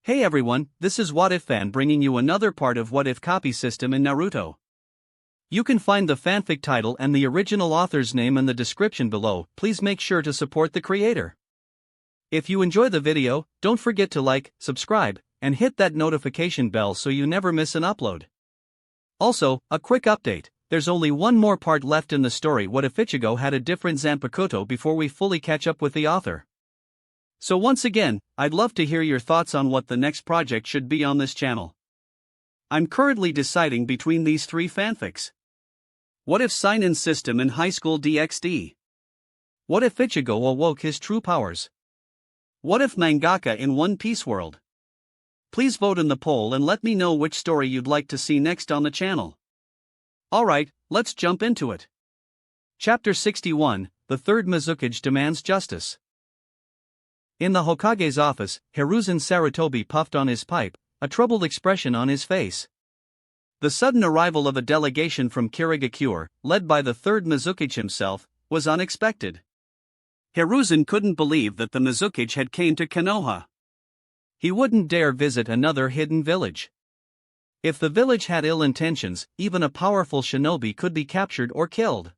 Hey everyone, this is What If Fan bringing you another part of What If copy system in Naruto. You can find the fanfic title and the original author's name in the description below. Please make sure to support the creator. If you enjoy the video, don't forget to like, subscribe, and hit that notification bell so you never miss an upload. Also, a quick update, there's only one more part left in the story. What if Ichigo had a different Zanpakuto before we fully catch up with the author? So once again, I'd love to hear your thoughts on what the next project should be on this channel. I'm currently deciding between these three fanfics. What if sign-in system in High School DxD? What if Ichigo awoke his true powers? What if Mangaka in One Piece world? Please vote in the poll and let me know which story you'd like to see next on the channel. Alright, let's jump into it. Chapter 61, The Third Mizukage Demands Justice. In the Hokage's office, Hiruzen Sarutobi puffed on his pipe, a troubled expression on his face. The sudden arrival of a delegation from Kirigakure, led by the third Mizukage himself, was unexpected. Hiruzen couldn't believe that the Mizukage had came to Konoha. He wouldn't dare visit another hidden village. If the village had ill intentions, even a powerful shinobi could be captured or killed.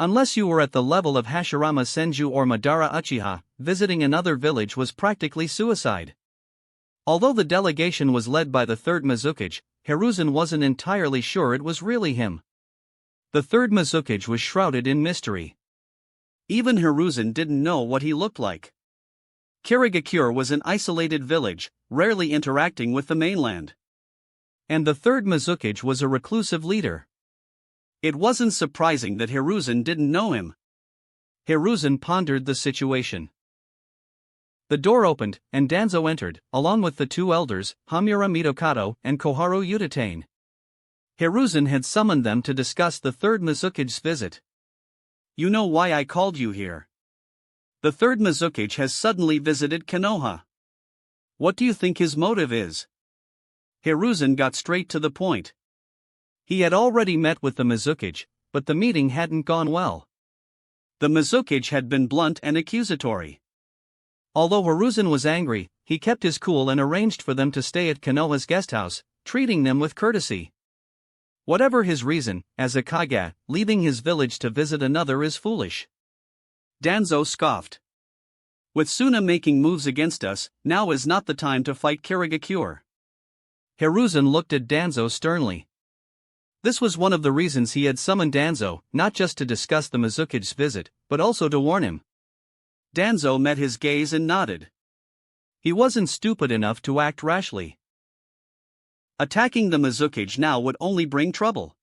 Unless you were at the level of Hashirama Senju or Madara Uchiha, visiting another village was practically suicide. Although the delegation was led by the third Mizukage, Hiruzen wasn't entirely sure it was really him. The third Mizukage was shrouded in mystery. Even Hiruzen didn't know what he looked like. Kirigakure was an isolated village, rarely interacting with the mainland. And the third Mizukage was a reclusive leader. It wasn't surprising that Hiruzen didn't know him. Hiruzen pondered the situation. The door opened, and Danzo entered, along with the two elders, Hamura Mitokado and Koharu Utatane. Hiruzen had summoned them to discuss the third Mizukage's visit. You know why I called you here. The third Mizukage has suddenly visited Konoha. What do you think his motive is? Hiruzen got straight to the point. He had already met with the Mizukage, but the meeting hadn't gone well. The Mizukage had been blunt and accusatory. Although Hiruzen was angry, he kept his cool and arranged for them to stay at Konoha's guesthouse, treating them with courtesy. Whatever his reason, as a Kage, leaving his village to visit another is foolish. Danzo scoffed. With Suna making moves against us, now is not the time to fight Kirigakure. Hiruzen looked at Danzo sternly. This was one of the reasons he had summoned Danzo, not just to discuss the Mizukage's visit, but also to warn him. Danzo met his gaze and nodded. He wasn't stupid enough to act rashly. Attacking the Mizukage now would only bring trouble.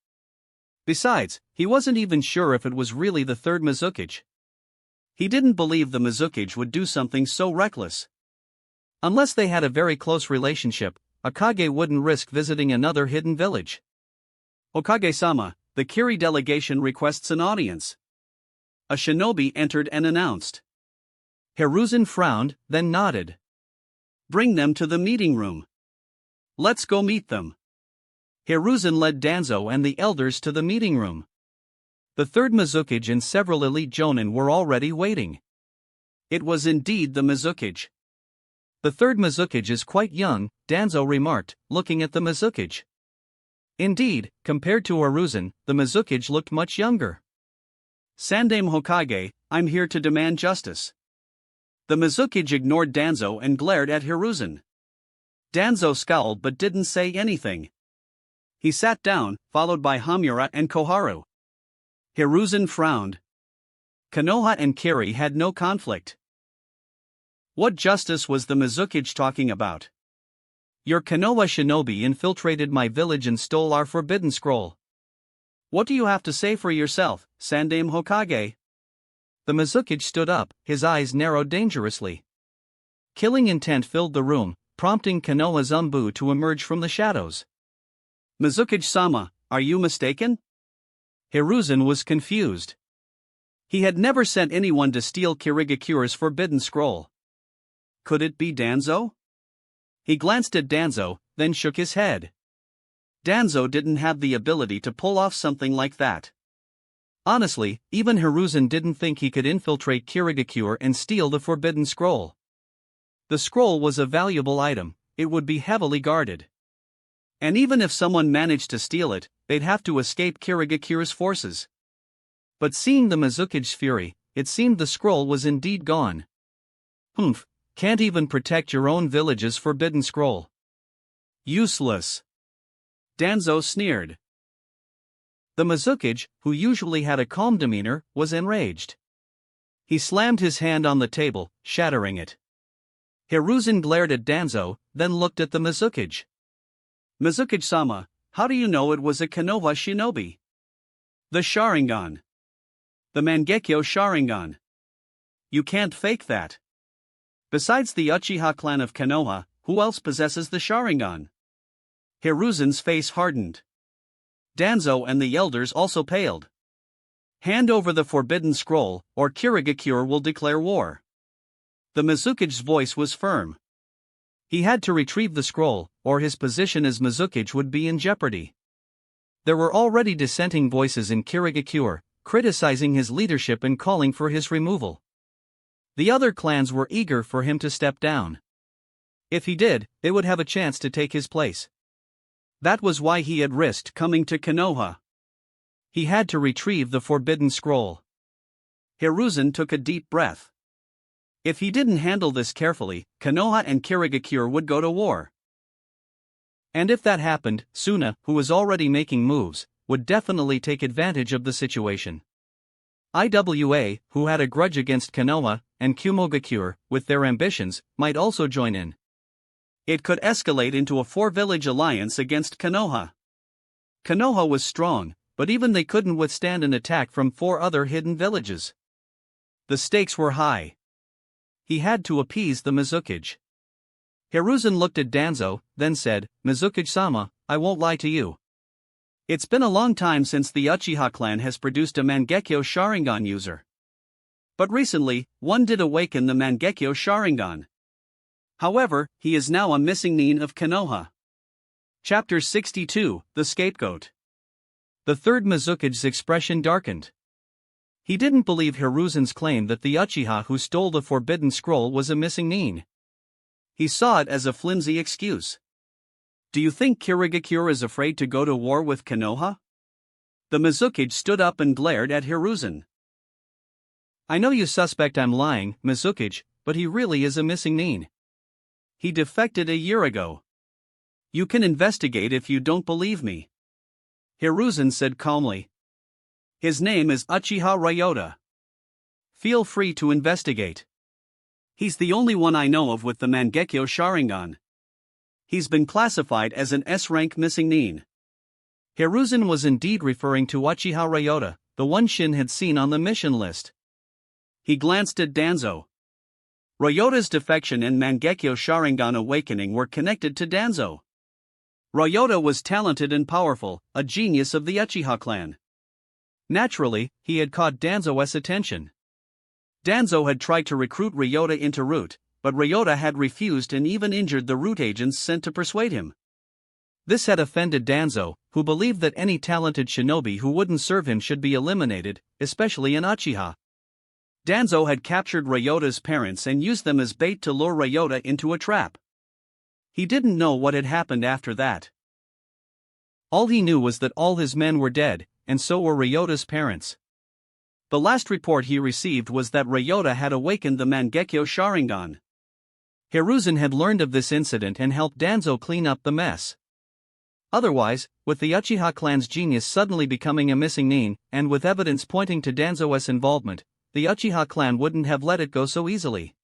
Besides, he wasn't even sure if it was really the third Mizukage. He didn't believe the Mizukage would do something so reckless. Unless they had a very close relationship, a Kage wouldn't risk visiting another hidden village. Okage-sama, the Kiri delegation requests an audience. A shinobi entered and announced. Hiruzen frowned, then nodded. Bring them to the meeting room. Let's go meet them. Hiruzen led Danzo and the elders to the meeting room. The third Mizukage and several elite jonin were already waiting. It was indeed the Mizukage. The third Mizukage is quite young, Danzo remarked, looking at the Mizukage. Indeed, compared to Hiruzen, the Mizukage looked much younger. Sandaime Hokage, I'm here to demand justice. The Mizukage ignored Danzo and glared at Hiruzen. Danzo scowled but didn't say anything. He sat down, followed by Hamura and Koharu. Hiruzen frowned. Konoha and Kiri had no conflict. What justice was the Mizukage talking about? Your Konoha shinobi infiltrated my village and stole our forbidden scroll. What do you have to say for yourself, Sandaime Hokage? The Mizukage stood up, his eyes narrowed dangerously. Killing intent filled the room, prompting Konoha Zumbu to emerge from the shadows. Mizukage-sama, are you mistaken? Hiruzen was confused. He had never sent anyone to steal Kirigakure's forbidden scroll. Could it be Danzo? He glanced at Danzo, then shook his head. Danzo didn't have the ability to pull off something like that. Honestly, even Hiruzen didn't think he could infiltrate Kirigakure and steal the Forbidden Scroll. The scroll was a valuable item, it would be heavily guarded. And even if someone managed to steal it, they'd have to escape Kirigakure's forces. But seeing the Mizukige's fury, it seemed the scroll was indeed gone. Humph, can't even protect your own village's forbidden scroll. Useless. Danzo sneered. The Mizukige, who usually had a calm demeanor, was enraged. He slammed his hand on the table, shattering it. Hiruzen glared at Danzo, then looked at the Mizukige. Mizukige-sama, how do you know it was a Konoha shinobi? The Sharingan. The Mangekyo Sharingan. You can't fake that. Besides the Uchiha clan of Konoha, who else possesses the Sharingan? Hiruzen's face hardened. Danzo and the elders also paled. Hand over the forbidden scroll, or Kirigakure will declare war. The Mizukige's voice was firm. He had to retrieve the scroll, or his position as Mizukige would be in jeopardy. There were already dissenting voices in Kirigakure, criticizing his leadership and calling for his removal. The other clans were eager for him to step down. If he did, they would have a chance to take his place. That was why he had risked coming to Konoha. He had to retrieve the forbidden scroll. Hiruzen took a deep breath. If he didn't handle this carefully, Konoha and Kirigakure would go to war. And if that happened, Suna, who was already making moves, would definitely take advantage of the situation. Iwa, who had a grudge against Konoha, and Kumogakure, with their ambitions, might also join in. It could escalate into a four-village alliance against Konoha. Konoha was strong, but even they couldn't withstand an attack from four other hidden villages. The stakes were high. He had to appease the Mizukige. Hiruzen looked at Danzo, then said, Mizukige-sama, I won't lie to you. It's been a long time since the Uchiha clan has produced a Mangekyo Sharingan user. But recently, one did awaken the Mangekyo Sharingan. However, he is now a missing nin of Konoha. Chapter 62, The Scapegoat. The third Mizukige's expression darkened. He didn't believe Hiruzen's claim that the Uchiha who stole the forbidden scroll was a missing nin. He saw it as a flimsy excuse. Do you think Kirigakure is afraid to go to war with Konoha? The Mizukige stood up and glared at Hiruzen. I know you suspect I'm lying, Mizukige, but he really is a missing nin. He defected a year ago. You can investigate if you don't believe me. Hiruzen said calmly. His name is Uchiha Ryota. Feel free to investigate. He's the only one I know of with the Mangekyo Sharingan. He's been classified as an S-rank missing nin. Hiruzen was indeed referring to Uchiha Ryota, the one Shin had seen on the mission list. He glanced at Danzo. Ryota's defection and Mangekyo Sharingan awakening were connected to Danzo. Ryota was talented and powerful, a genius of the Uchiha clan. Naturally, he had caught Danzo's attention. Danzo had tried to recruit Ryota into Root, but Ryota had refused and even injured the Root agents sent to persuade him. This had offended Danzo, who believed that any talented shinobi who wouldn't serve him should be eliminated, especially an Uchiha. Danzo had captured Ryota's parents and used them as bait to lure Ryota into a trap. He didn't know what had happened after that. All he knew was that all his men were dead, and so were Ryota's parents. The last report he received was that Ryota had awakened the Mangekyo Sharingan. Hiruzen had learned of this incident and helped Danzo clean up the mess. Otherwise, with the Uchiha clan's genius suddenly becoming a missing nin, and with evidence pointing to Danzo's involvement, the Uchiha clan wouldn't have let it go so easily.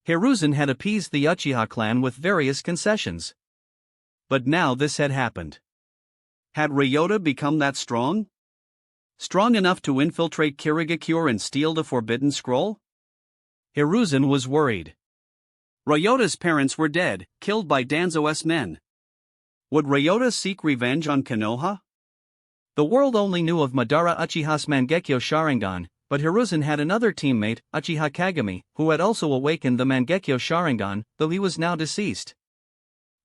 Hiruzen had appeased the Uchiha clan with various concessions. But now this had happened. Had Ryota become that strong? Strong enough to infiltrate Kirigakure and steal the forbidden scroll? Hiruzen was worried. Ryota's parents were dead, killed by Danzo's men. Would Ryota seek revenge on Konoha? The world only knew of Madara Uchiha's Mangekyo Sharingan, but Hiruzen had another teammate, Uchiha Kagami, who had also awakened the Mangekyo Sharingan, though he was now deceased.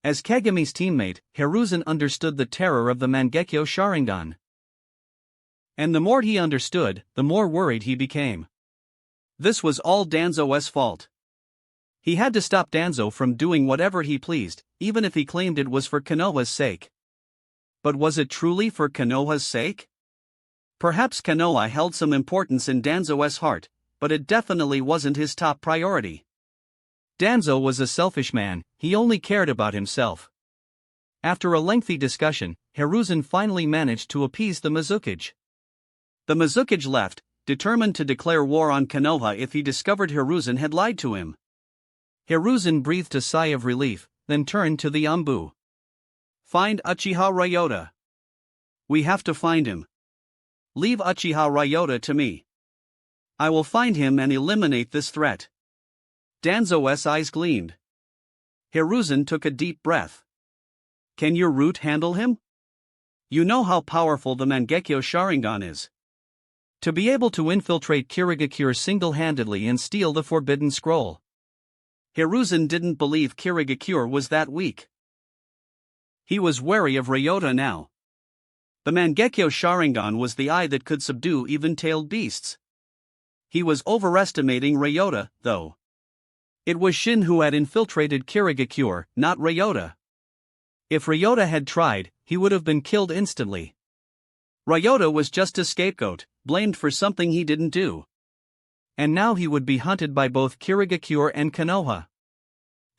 As Kagami's teammate, Hiruzen understood the terror of the Mangekyo Sharingan. And the more he understood, the more worried he became. This was all Danzo's fault. He had to stop Danzo from doing whatever he pleased, even if he claimed it was for Konoha's sake. But was it truly for Konoha's sake? Perhaps Konoha held some importance in Danzo's heart, but it definitely wasn't his top priority. Danzo was a selfish man, he only cared about himself. After a lengthy discussion, Hiruzen finally managed to appease the Mizukage. The Mizukage left, determined to declare war on Konoha if he discovered Hiruzen had lied to him. Hiruzen breathed a sigh of relief, then turned to the Anbu. Find Uchiha Ryota. We have to find him. Leave Uchiha Ryota to me. I will find him and eliminate this threat. Danzo's eyes gleamed. Hiruzen took a deep breath. Can your root handle him? You know how powerful the Mangekyo Sharingan is. To be able to infiltrate Kirigakure single-handedly and steal the Forbidden Scroll. Hiruzen didn't believe Kirigakure was that weak. He was wary of Ryota now. The Mangekyo Sharingan was the eye that could subdue even-tailed beasts. He was overestimating Ryota, though. It was Shin who had infiltrated Kirigakure, not Ryota. If Ryota had tried, he would have been killed instantly. Ryota was just a scapegoat, blamed for something he didn't do. And now he would be hunted by both Kirigakure and Konoha.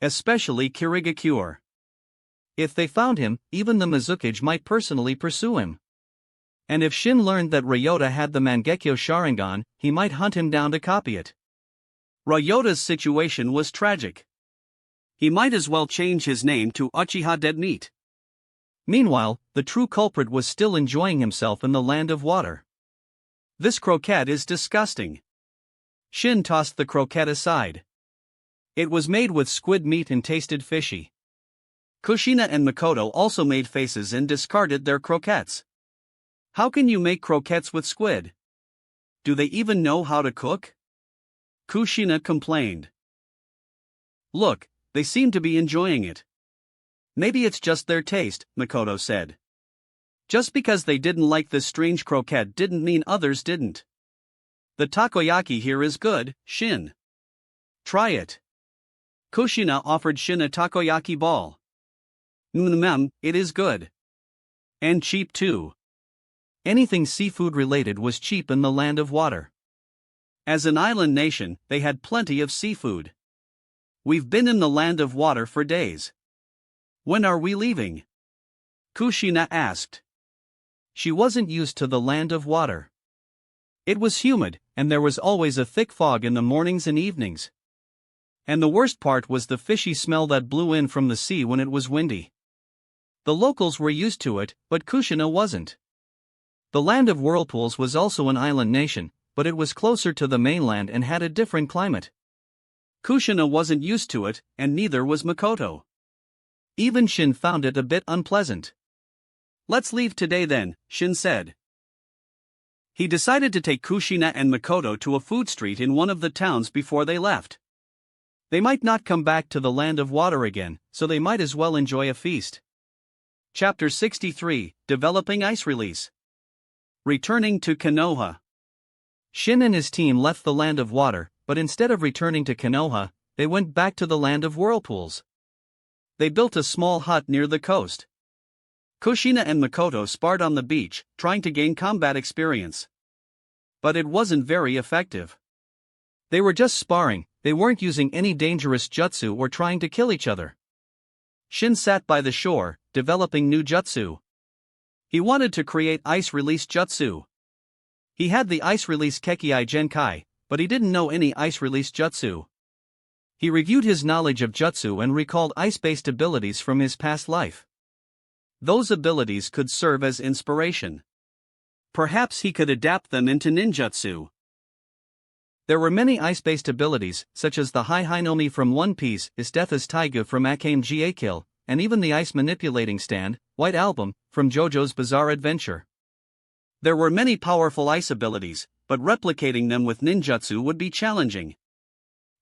Especially Kirigakure. If they found him, even the Mizukage might personally pursue him. And if Shin learned that Ryota had the Mangekyo Sharingan, he might hunt him down to copy it. Ryota's situation was tragic. He might as well change his name to Uchiha Dead Meat. Meanwhile, the true culprit was still enjoying himself in the land of water. This croquette is disgusting. Shin tossed the croquette aside. It was made with squid meat and tasted fishy. Kushina and Makoto also made faces and discarded their croquettes. How can you make croquettes with squid? Do they even know how to cook? Kushina complained. Look, they seem to be enjoying it. Maybe it's just their taste, Makoto said. Just because they didn't like this strange croquette didn't mean others didn't. The takoyaki here is good, Shin. Try it. Kushina offered Shin a takoyaki ball. It is good. And cheap too. Anything seafood related was cheap in the land of water. As an island nation, they had plenty of seafood. We've been in the land of water for days. When are we leaving? Kushina asked. She wasn't used to the land of water. It was humid, and there was always a thick fog in the mornings and evenings. And the worst part was the fishy smell that blew in from the sea when it was windy. The locals were used to it, but Kushina wasn't. The land of whirlpools was also an island nation, but it was closer to the mainland and had a different climate. Kushina wasn't used to it, and neither was Makoto. Even Shin found it a bit unpleasant. Let's leave today then, Shin said. He decided to take Kushina and Makoto to a food street in one of the towns before they left. They might not come back to the land of water again, so they might as well enjoy a feast. Chapter 63, Developing Ice Release. Returning to Konoha. Shin and his team left the land of water, but instead of returning to Konoha, they went back to the land of whirlpools. They built a small hut near the coast. Kushina and Makoto sparred on the beach, trying to gain combat experience. But it wasn't very effective. They were just sparring, they weren't using any dangerous jutsu or trying to kill each other. Shin sat by the shore, developing new jutsu. He wanted to create ice release jutsu. He had the ice release Kekkai Genkai, but he didn't know any ice release jutsu. He reviewed his knowledge of jutsu and recalled ice-based abilities from his past life. Those abilities could serve as inspiration. Perhaps he could adapt them into ninjutsu. There were many ice-based abilities, such as the Hai Hainomi from One Piece, Isdethas Taiga from Akame ga Kill, and even the ice manipulating stand, White Album, from JoJo's Bizarre Adventure. There were many powerful ice abilities, but replicating them with ninjutsu would be challenging.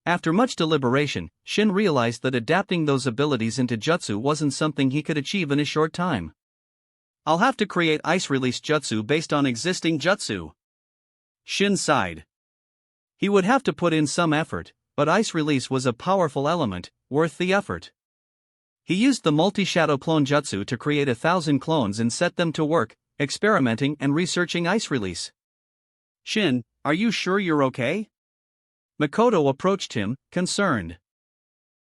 After much deliberation, Shin realized that adapting those abilities into jutsu wasn't something he could achieve in a short time. I'll have to create ice release jutsu based on existing jutsu. Shin sighed. He would have to put in some effort, but ice release was a powerful element, worth the effort. He used the multi-shadow clone jutsu to create 1,000 clones and set them to work, experimenting and researching ice release. Shin, are you sure you're okay? Makoto approached him, concerned.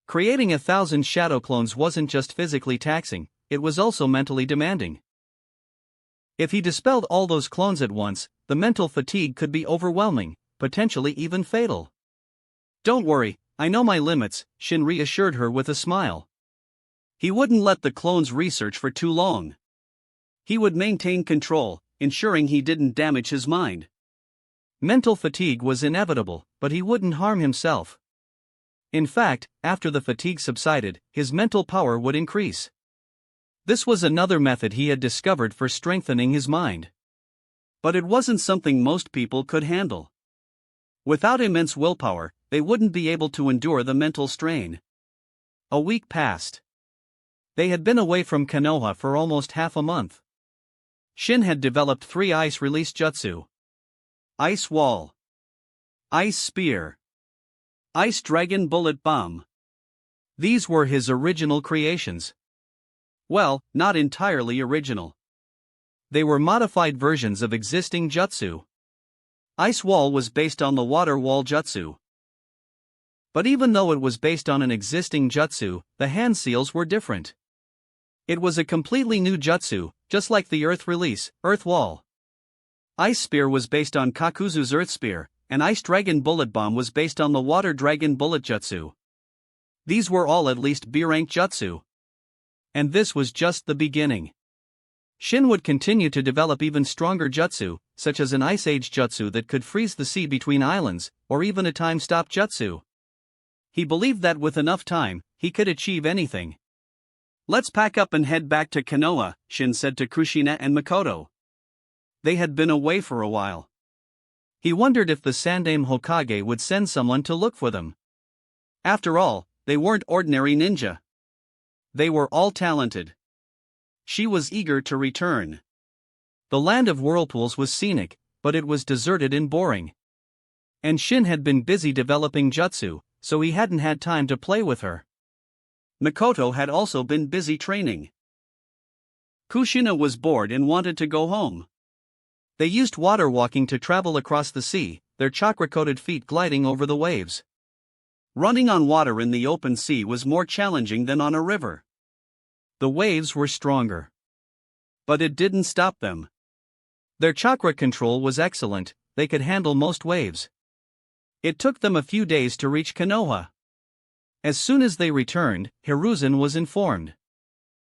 Creating 1,000 shadow clones wasn't just physically taxing, it was also mentally demanding. If he dispelled all those clones at once, the mental fatigue could be overwhelming, potentially even fatal. Don't worry, I know my limits, Shin reassured her with a smile. He wouldn't let the clones research for too long. He would maintain control, ensuring he didn't damage his mind. Mental fatigue was inevitable, but he wouldn't harm himself. In fact, after the fatigue subsided, his mental power would increase. This was another method he had discovered for strengthening his mind. But it wasn't something most people could handle. Without immense willpower, they wouldn't be able to endure the mental strain. A week passed. They had been away from Konoha for almost half a month. Shin had developed 3 ice release jutsu. Ice Wall, Ice Spear, Ice Dragon Bullet Bomb. These were his original creations. Well, not entirely original. They were modified versions of existing jutsu. Ice Wall was based on the Water Wall jutsu. But even though it was based on an existing jutsu, the hand seals were different. It was a completely new jutsu, just like the Earth Release, Earth Wall. Ice Spear was based on Kakuzu's Earth Spear, and Ice Dragon Bullet Bomb was based on the Water Dragon Bullet jutsu. These were all at least B-rank jutsu. And this was just the beginning. Shin would continue to develop even stronger jutsu, such as an Ice Age jutsu that could freeze the sea between islands, or even a time-stop jutsu. He believed that with enough time, he could achieve anything. Let's pack up and head back to Konoha, Shin said to Kushina and Makoto. They had been away for a while. He wondered if the Sandaime Hokage would send someone to look for them. After all, they weren't ordinary ninja. They were all talented. She was eager to return. The land of whirlpools was scenic, but it was deserted and boring. And Shin had been busy developing jutsu, so he hadn't had time to play with her. Makoto had also been busy training. Kushina was bored and wanted to go home. They used water walking to travel across the sea, their chakra-coated feet gliding over the waves. Running on water in the open sea was more challenging than on a river. The waves were stronger. But it didn't stop them. Their chakra control was excellent, they could handle most waves. It took them a few days to reach Konoha. As soon as they returned, Hiruzen was informed.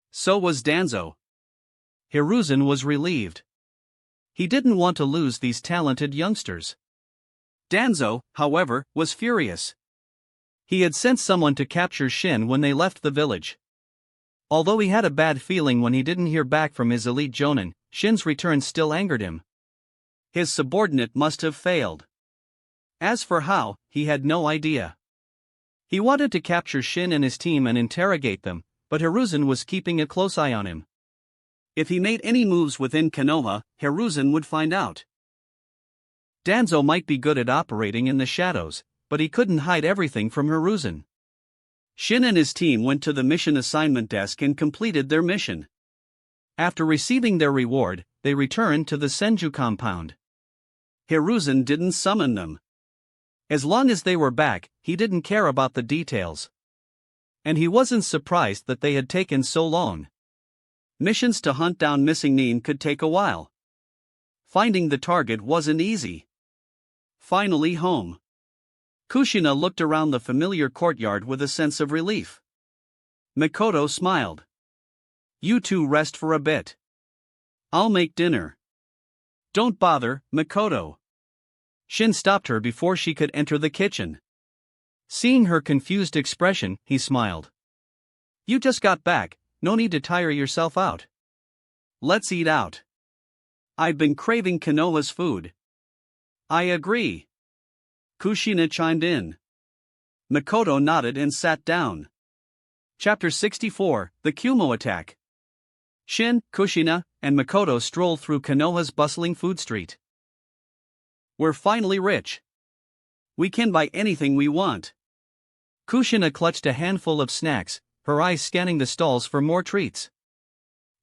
So was Danzo. Hiruzen was relieved. He didn't want to lose these talented youngsters. Danzo, however, was furious. He had sent someone to capture Shin when they left the village. Although he had a bad feeling when he didn't hear back from his elite jonin, Shin's return still angered him. His subordinate must have failed. As for how, he had no idea. He wanted to capture Shin and his team and interrogate them, but Hiruzen was keeping a close eye on him. If he made any moves within Konoha, Hiruzen would find out. Danzo might be good at operating in the shadows, but he couldn't hide everything from Hiruzen. Shin and his team went to the mission assignment desk and completed their mission. After receiving their reward, they returned to the Senju compound. Hiruzen didn't summon them. As long as they were back, he didn't care about the details. And he wasn't surprised that they had taken so long. Missions to hunt down missing Nin could take a while. Finding the target wasn't easy. Finally home. Kushina looked around the familiar courtyard with a sense of relief. Makoto smiled. You two rest for a bit. I'll make dinner. Don't bother, Makoto. Shin stopped her before she could enter the kitchen. Seeing her confused expression, he smiled. You just got back, no need to tire yourself out. Let's eat out. I've been craving Konoha's food. I agree. Kushina chimed in. Makoto nodded and sat down. Chapter 64, The Kumo Attack. Shin, Kushina, and Makoto strolled through Konoha's bustling food street. We're finally rich. We can buy anything we want. Kushina clutched a handful of snacks, her eyes scanning the stalls for more treats.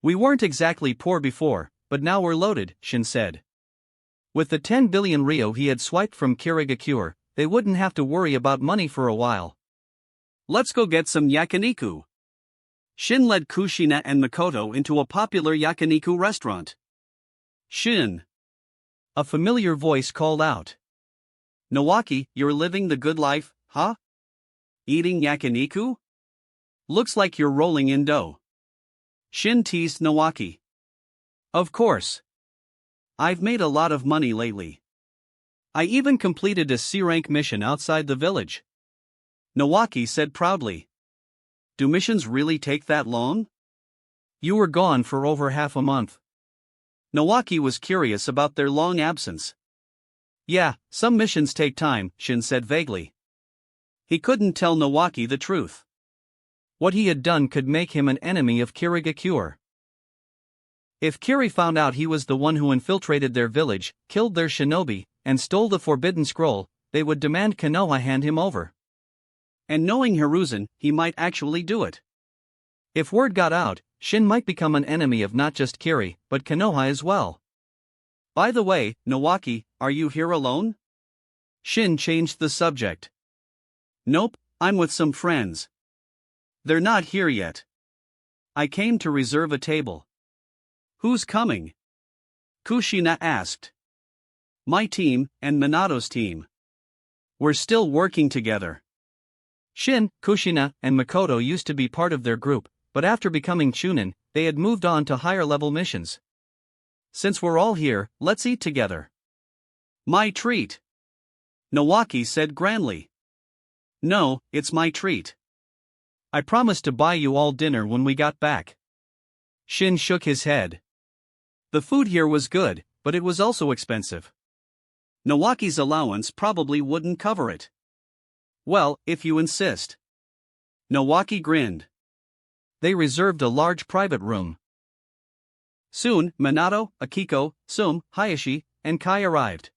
We weren't exactly poor before, but now we're loaded, Shin said. With the 10 billion ryo he had swiped from Kirigakure, they wouldn't have to worry about money for a while. Let's go get some yakiniku. Shin led Kushina and Makoto into a popular yakiniku restaurant. Shin. A familiar voice called out. Nawaki, you're living the good life, huh? Eating yakiniku? Looks like you're rolling in dough. Shin teased Nawaki. Of course. I've made a lot of money lately. I even completed a C-rank mission outside the village. Nawaki said proudly. Do missions really take that long? You were gone for over half a month. Nawaki was curious about their long absence. Yeah, some missions take time, Shin said vaguely. He couldn't tell Nawaki the truth. What he had done could make him an enemy of Kirigakure. If Kiri found out he was the one who infiltrated their village, killed their shinobi, and stole the forbidden scroll, they would demand Konoha hand him over. And knowing Hiruzen, he might actually do it. If word got out, Shin might become an enemy of not just Kiri, but Konoha as well. By the way, Nawaki, are you here alone? Shin changed the subject. Nope, I'm with some friends. They're not here yet. I came to reserve a table. Who's coming? Kushina asked. My team, and Minato's team. We're still working together. Shin, Kushina, and Makoto used to be part of their group, but after becoming Chunin, they had moved on to higher-level missions. Since we're all here, let's eat together. My treat. Nawaki said grandly. No, it's my treat. I promised to buy you all dinner when we got back. Shin shook his head. The food here was good, but it was also expensive. Nawaki's allowance probably wouldn't cover it. Well, if you insist. Nawaki grinned. They reserved a large private room. Soon, Minato, Akiko, Sum, Hayashi, and Kai arrived.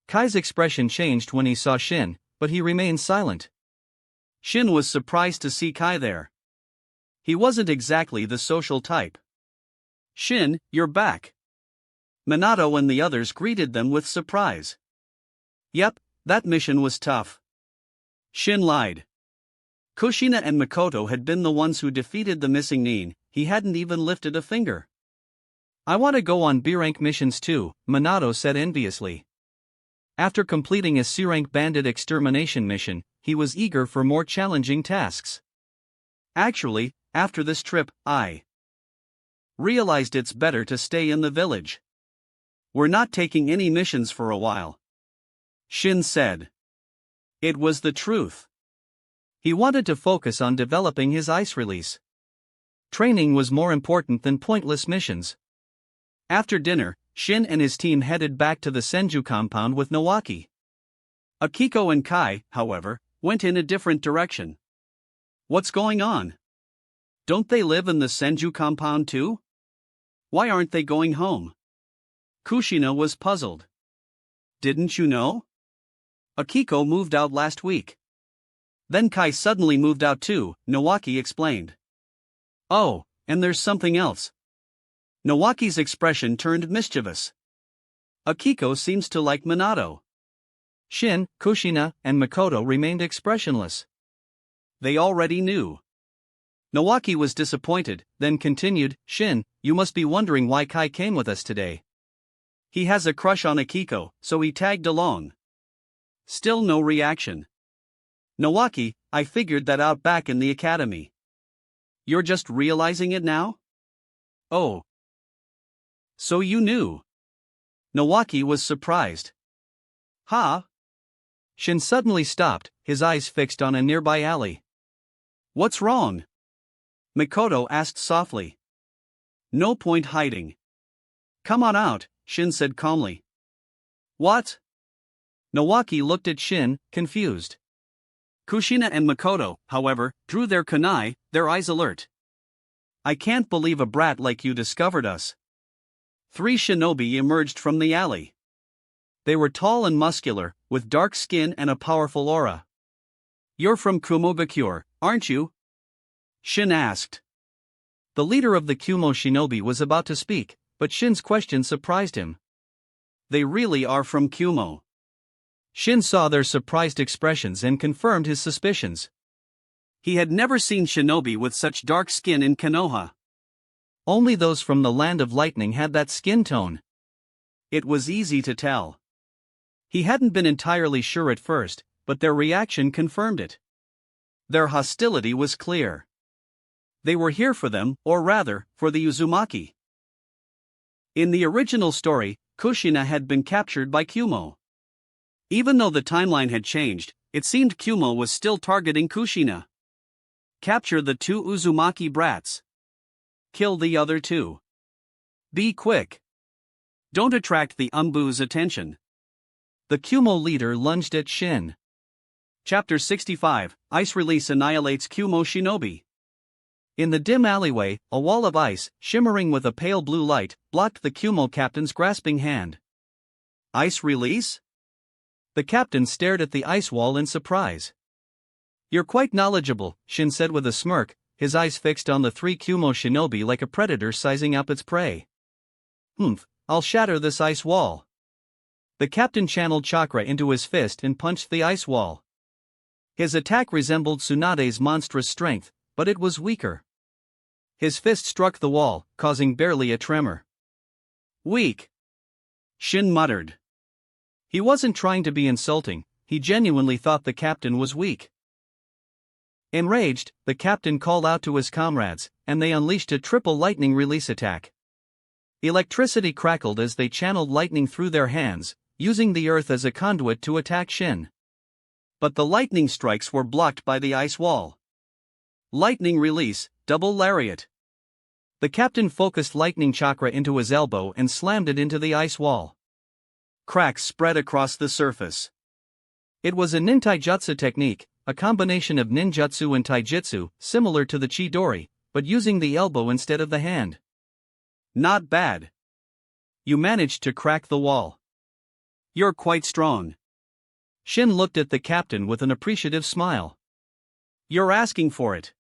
Kai's expression changed when he saw Shin, but he remained silent. Shin was surprised to see Kai there. He wasn't exactly the social type. Shin, you're back. Minato and the others greeted them with surprise. Yep, that mission was tough. Shin lied. Kushina and Makoto had been the ones who defeated the missing Nin, he hadn't even lifted a finger. I want to go on B-rank missions too, Minato said enviously. After completing a C-rank bandit extermination mission, he was eager for more challenging tasks. Actually, after this trip, I realized it's better to stay in the village. We're not taking any missions for a while. Shin said. It was the truth. He wanted to focus on developing his ice release. Training was more important than pointless missions. After dinner, Shin and his team headed back to the Senju compound with Nawaki. Akiko and Kai, however, went in a different direction. What's going on? Don't they live in the Senju compound too? Why aren't they going home? Kushina was puzzled. Didn't you know? Akiko moved out last week. Then Kai suddenly moved out too, Nawaki explained. Oh, and there's something else. Nawaki's expression turned mischievous. Akiko seems to like Minato. Shin, Kushina, and Makoto remained expressionless. They already knew. Nawaki was disappointed, then continued, Shin, you must be wondering why Kai came with us today. He has a crush on Akiko, so he tagged along. Still no reaction. Nawaki, I figured that out back in the academy. You're just realizing it now? Oh. So you knew. Nawaki was surprised. Huh? Shin suddenly stopped, his eyes fixed on a nearby alley. What's wrong? Makoto asked softly. No point hiding. Come on out, Shin said calmly. What? Nawaki looked at Shin, confused. Kushina and Makoto, however, drew their kunai, their eyes alert. I can't believe a brat like you discovered us. 3 shinobi emerged from the alley. They were tall and muscular, with dark skin and a powerful aura. You're from Kumogakure, aren't you? Shin asked. The leader of the Kumo shinobi was about to speak, but Shin's question surprised him. They really are from Kumo. Shin saw their surprised expressions and confirmed his suspicions. He had never seen shinobi with such dark skin in Konoha. Only those from the Land of Lightning had that skin tone. It was easy to tell. He hadn't been entirely sure at first, but their reaction confirmed it. Their hostility was clear. They were here for them, or rather, for the Uzumaki. In the original story, Kushina had been captured by Kumo. Even though the timeline had changed, it seemed Kumo was still targeting Kushina. Capture the 2 Uzumaki brats. Kill the other 2. Be quick. Don't attract the Umbu's attention. The Kumo leader lunged at Shin. Chapter 65, Ice Release Annihilates Kumo Shinobi. In the dim alleyway, a wall of ice, shimmering with a pale blue light, blocked the Kumo captain's grasping hand. Ice release? The captain stared at the ice wall in surprise. You're quite knowledgeable, Shin said with a smirk, his eyes fixed on the 3 Kumo shinobi like a predator sizing up its prey. I'll shatter this ice wall. The captain channeled chakra into his fist and punched the ice wall. His attack resembled Tsunade's monstrous strength, but it was weaker. His fist struck the wall, causing barely a tremor. Weak. Shin muttered. He wasn't trying to be insulting, he genuinely thought the captain was weak. Enraged, the captain called out to his comrades, and they unleashed a triple lightning release attack. Electricity crackled as they channeled lightning through their hands, using the earth as a conduit to attack Shin. But the lightning strikes were blocked by the ice wall. Lightning release, double lariat. The captain focused lightning chakra into his elbow and slammed it into the ice wall. Cracks spread across the surface. It was a nintaijutsu technique, a combination of ninjutsu and taijutsu, similar to the chidori, but using the elbow instead of the hand. Not bad. You managed to crack the wall. You're quite strong. Shin looked at the captain with an appreciative smile. You're asking for it.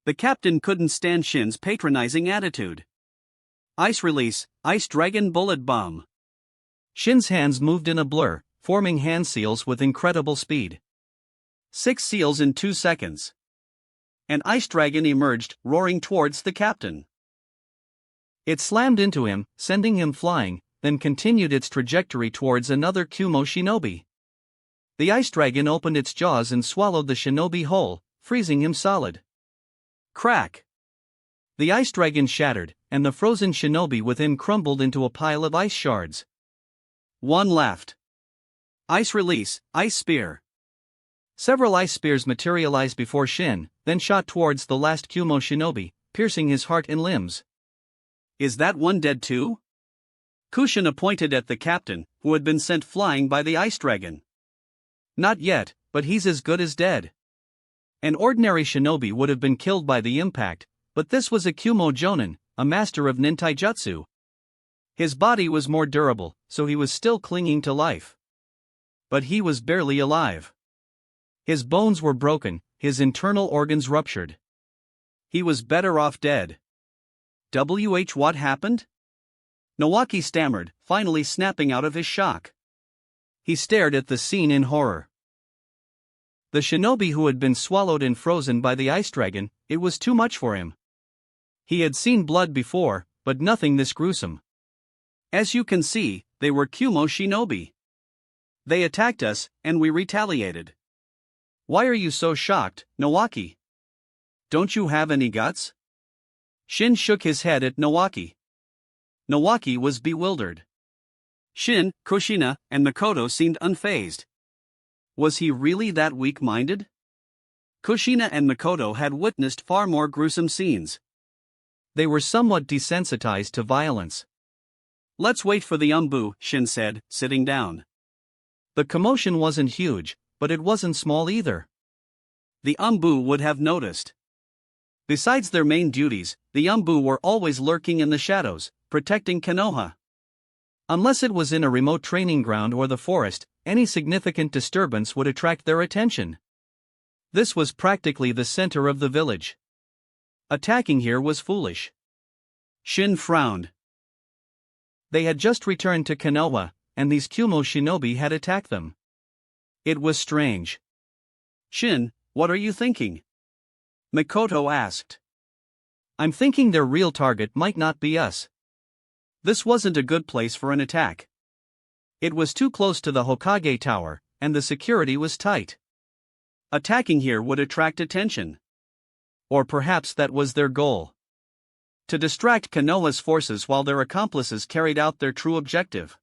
The captain couldn't stand Shin's patronizing attitude. Ice release, Ice Dragon Bullet Bomb. Shin's hands moved in a blur, forming hand seals with incredible speed. 6 seals in 2 seconds. An ice dragon emerged, roaring towards the captain. It slammed into him, sending him flying, then continued its trajectory towards another Kumo shinobi. The ice dragon opened its jaws and swallowed the shinobi whole, freezing him solid. Crack! The ice dragon shattered, and the frozen shinobi within crumbled into a pile of ice shards. One left. Ice release, Ice Spear. Several ice spears materialized before Shin, then shot towards the last Kumo shinobi, piercing his heart and limbs. Is that one dead too? Kushina pointed at the captain, who had been sent flying by the ice dragon. Not yet, but he's as good as dead. An ordinary shinobi would have been killed by the impact, but this was a Kumo jonin, a master of nintaijutsu. His body was more durable, so he was still clinging to life. But he was barely alive. His bones were broken, his internal organs ruptured. He was better off dead. What happened? Nawaki stammered, finally snapping out of his shock. He stared at the scene in horror. The shinobi who had been swallowed and frozen by the ice dragon, it was too much for him. He had seen blood before, but nothing this gruesome. As you can see, they were Kumo shinobi. They attacked us, and we retaliated. Why are you so shocked, Nawaki? Don't you have any guts? Shin shook his head at Nawaki. Nawaki was bewildered. Shin, Kushina, and Makoto seemed unfazed. Was he really that weak-minded? Kushina and Makoto had witnessed far more gruesome scenes. They were somewhat desensitized to violence. Let's wait for the Umbu, Shin said, sitting down. The commotion wasn't huge, but it wasn't small either. The Umbu would have noticed. Besides their main duties, the Umbu were always lurking in the shadows, protecting Konoha. Unless it was in a remote training ground or the forest, any significant disturbance would attract their attention. This was practically the center of the village. Attacking here was foolish. Shin frowned. They had just returned to Konoha, and these Kumo shinobi had attacked them. It was strange. Shin, what are you thinking? Makoto asked. I'm thinking their real target might not be us. This wasn't a good place for an attack. It was too close to the Hokage Tower, and the security was tight. Attacking here would attract attention. Or perhaps that was their goal. To distract Konoha's forces while their accomplices carried out their true objective.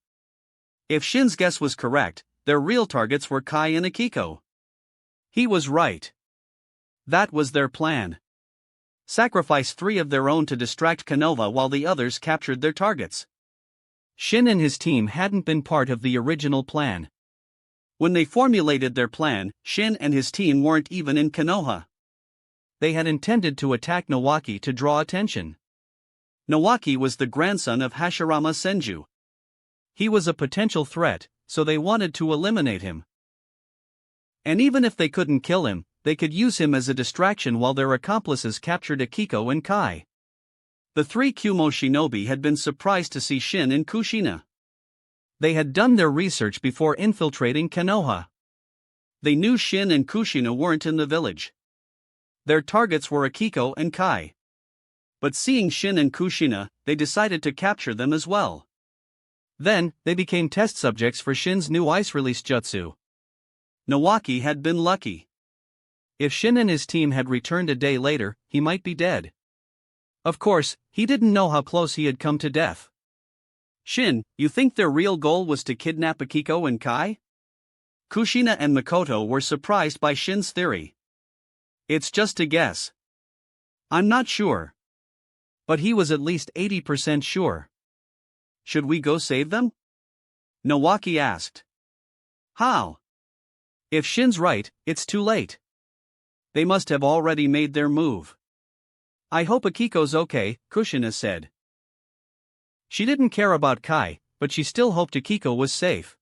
If Shin's guess was correct, their real targets were Kai and Akiko. He was right. That was their plan. Sacrifice 3 of their own to distract Konoha while the others captured their targets. Shin and his team hadn't been part of the original plan. When they formulated their plan, Shin and his team weren't even in Konoha. They had intended to attack Nawaki to draw attention. Nawaki was the grandson of Hashirama Senju. He was a potential threat, so they wanted to eliminate him. And even if they couldn't kill him, they could use him as a distraction while their accomplices captured Akiko and Kai. The 3 Kumo shinobi had been surprised to see Shin in Kushina. They had done their research before infiltrating Konoha. They knew Shin and Kushina weren't in the village. Their targets were Akiko and Kai. But seeing Shin and Kushina, they decided to capture them as well. Then, they became test subjects for Shin's new ice release jutsu. Nawaki had been lucky. If Shin and his team had returned a day later, he might be dead. Of course, he didn't know how close he had come to death. Shin, you think their real goal was to kidnap Akiko and Kai? Kushina and Makoto were surprised by Shin's theory. It's just a guess. I'm not sure. But he was at least 80% sure. Should we go save them? Nawaki asked. How? If Shin's right, it's too late. They must have already made their move. I hope Akiko's okay, Kushina said. She didn't care about Kai, but she still hoped Akiko was safe.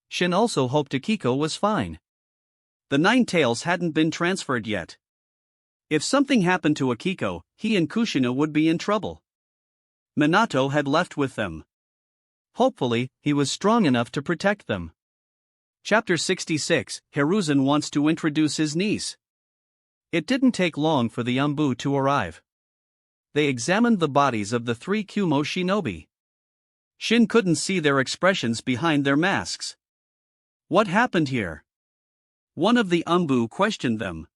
Shin also hoped Akiko was fine. The 9 tails hadn't been transferred yet. If something happened to Akiko, he and Kushina would be in trouble. Minato had left with them. Hopefully, he was strong enough to protect them. Chapter 66, Hiruzen wants to introduce his niece. It didn't take long for the Umbu to arrive. They examined the bodies of the 3 Kumo shinobi. Shin couldn't see their expressions behind their masks. What happened here? One of the Umbu questioned them.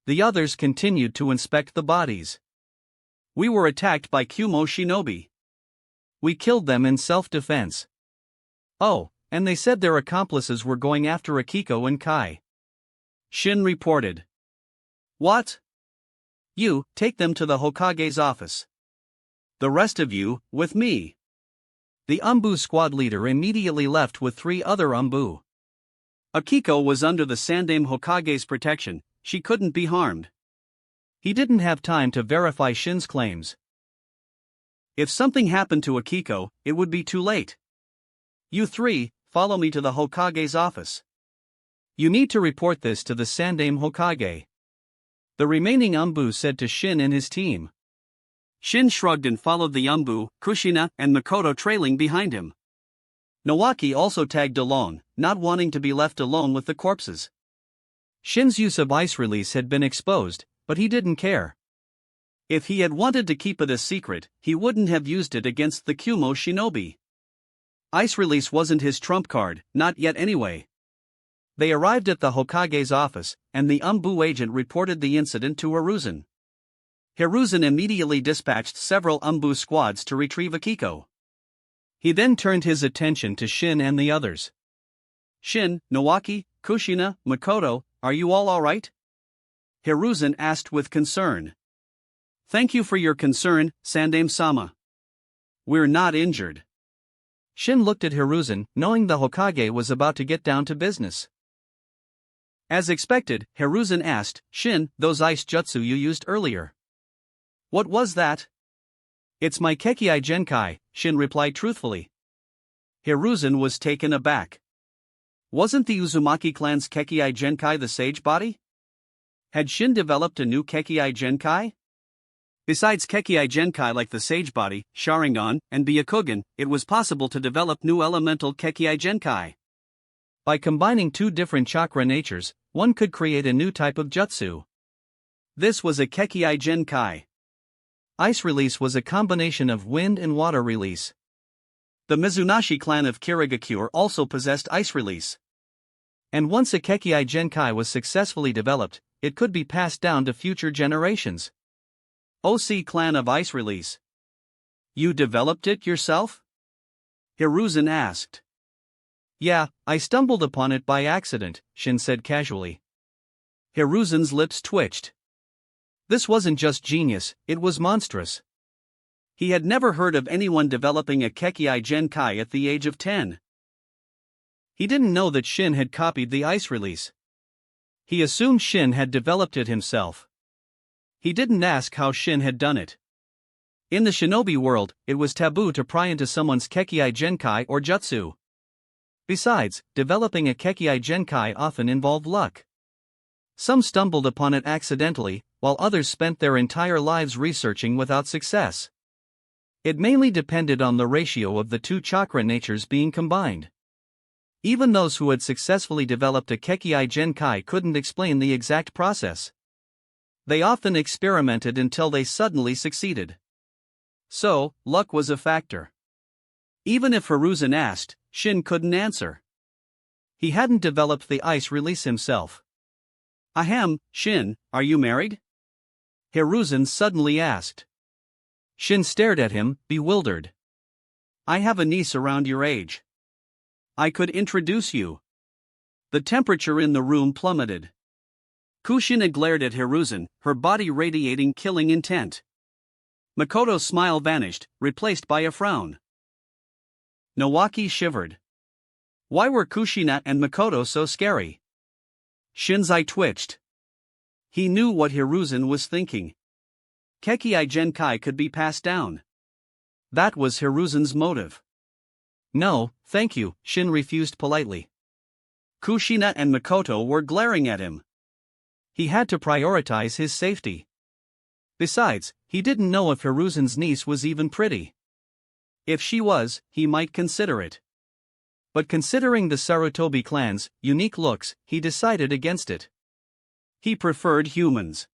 The others continued to inspect the bodies. We were attacked by Kumo shinobi. We killed them in self-defense. Oh, and they said their accomplices were going after Akiko and Kai. Shin reported. What? You, take them to the Hokage's office. The rest of you, with me. The Umbu squad leader immediately left with 3 other Umbu. Akiko was under the Sandaime Hokage's protection, she couldn't be harmed. He didn't have time to verify Shin's claims. If something happened to Akiko, it would be too late. You 3, follow me to the Hokage's office. You need to report this to the Sandaime Hokage. The remaining Umbu said to Shin and his team. Shin shrugged and followed the Umbu, Kushina and Makoto trailing behind him. Nawaki also tagged along, not wanting to be left alone with the corpses. Shin's use of ice release had been exposed, but he didn't care. If he had wanted to keep it a secret, he wouldn't have used it against the Kumo shinobi. Ice release wasn't his trump card, not yet anyway. They arrived at the Hokage's office, and the Umbu agent reported the incident to Hiruzen. Hiruzen immediately dispatched several Umbu squads to retrieve Akiko. He then turned his attention to Shin and the others. Shin, Nawaki, Kushina, Makoto, are you all alright? Hiruzen asked with concern. Thank you for your concern, Sandaime-sama. We're not injured. Shin looked at Hiruzen, knowing the Hokage was about to get down to business. As expected, Hiruzen asked, Shin, those ice jutsu you used earlier. What was that? It's my Kekkei Genkai, Shin replied truthfully. Hiruzen was taken aback. Wasn't the Uzumaki clan's Kekkei Genkai the sage body? Had Shin developed a new Kekkei Genkai? Besides Kekkai Genkai like the Sage Body, Sharingan, and Byakugan, it was possible to develop new elemental Kekkai Genkai. By combining two different chakra natures, one could create a new type of jutsu. This was a Kekkai Genkai. Ice Release was a combination of wind and water release. The Mizunashi clan of Kirigakure also possessed Ice Release. And once a Kekkai Genkai was successfully developed, it could be passed down to future generations. OC Clan of Ice Release. You developed it yourself? Hiruzen asked. Yeah, I stumbled upon it by accident, Shin said casually. Hiruzen's lips twitched. This wasn't just genius, it was monstrous. He had never heard of anyone developing a Kekkai Genkai at the age of 10. He didn't know that Shin had copied the Ice Release. He assumed Shin had developed it himself. He didn't ask how Shin had done it. In the shinobi world, it was taboo to pry into someone's Kekkai Genkai or jutsu. Besides, developing a Kekkai Genkai often involved luck. Some stumbled upon it accidentally, while others spent their entire lives researching without success. It mainly depended on the ratio of the two chakra natures being combined. Even those who had successfully developed a Kekkai Genkai couldn't explain the exact process. They often experimented until they suddenly succeeded. So, luck was a factor. Even if Hiruzen asked, Shin couldn't answer. He hadn't developed the Ice Release himself. Ahem, Shin, are you married? Hiruzen suddenly asked. Shin stared at him, bewildered. I have a niece around your age. I could introduce you. The temperature in the room plummeted. Kushina glared at Hiruzen, her body radiating killing intent. Makoto's smile vanished, replaced by a frown. Nawaki shivered. Why were Kushina and Makoto so scary? Shin's eye twitched. He knew what Hiruzen was thinking. Kekkai Genkai could be passed down. That was Hiruzen's motive. No, thank you, Shin refused politely. Kushina and Makoto were glaring at him. He had to prioritize his safety. Besides, he didn't know if Hiruzen's niece was even pretty. If she was, he might consider it. But considering the Sarutobi clan's unique looks, he decided against it. He preferred humans.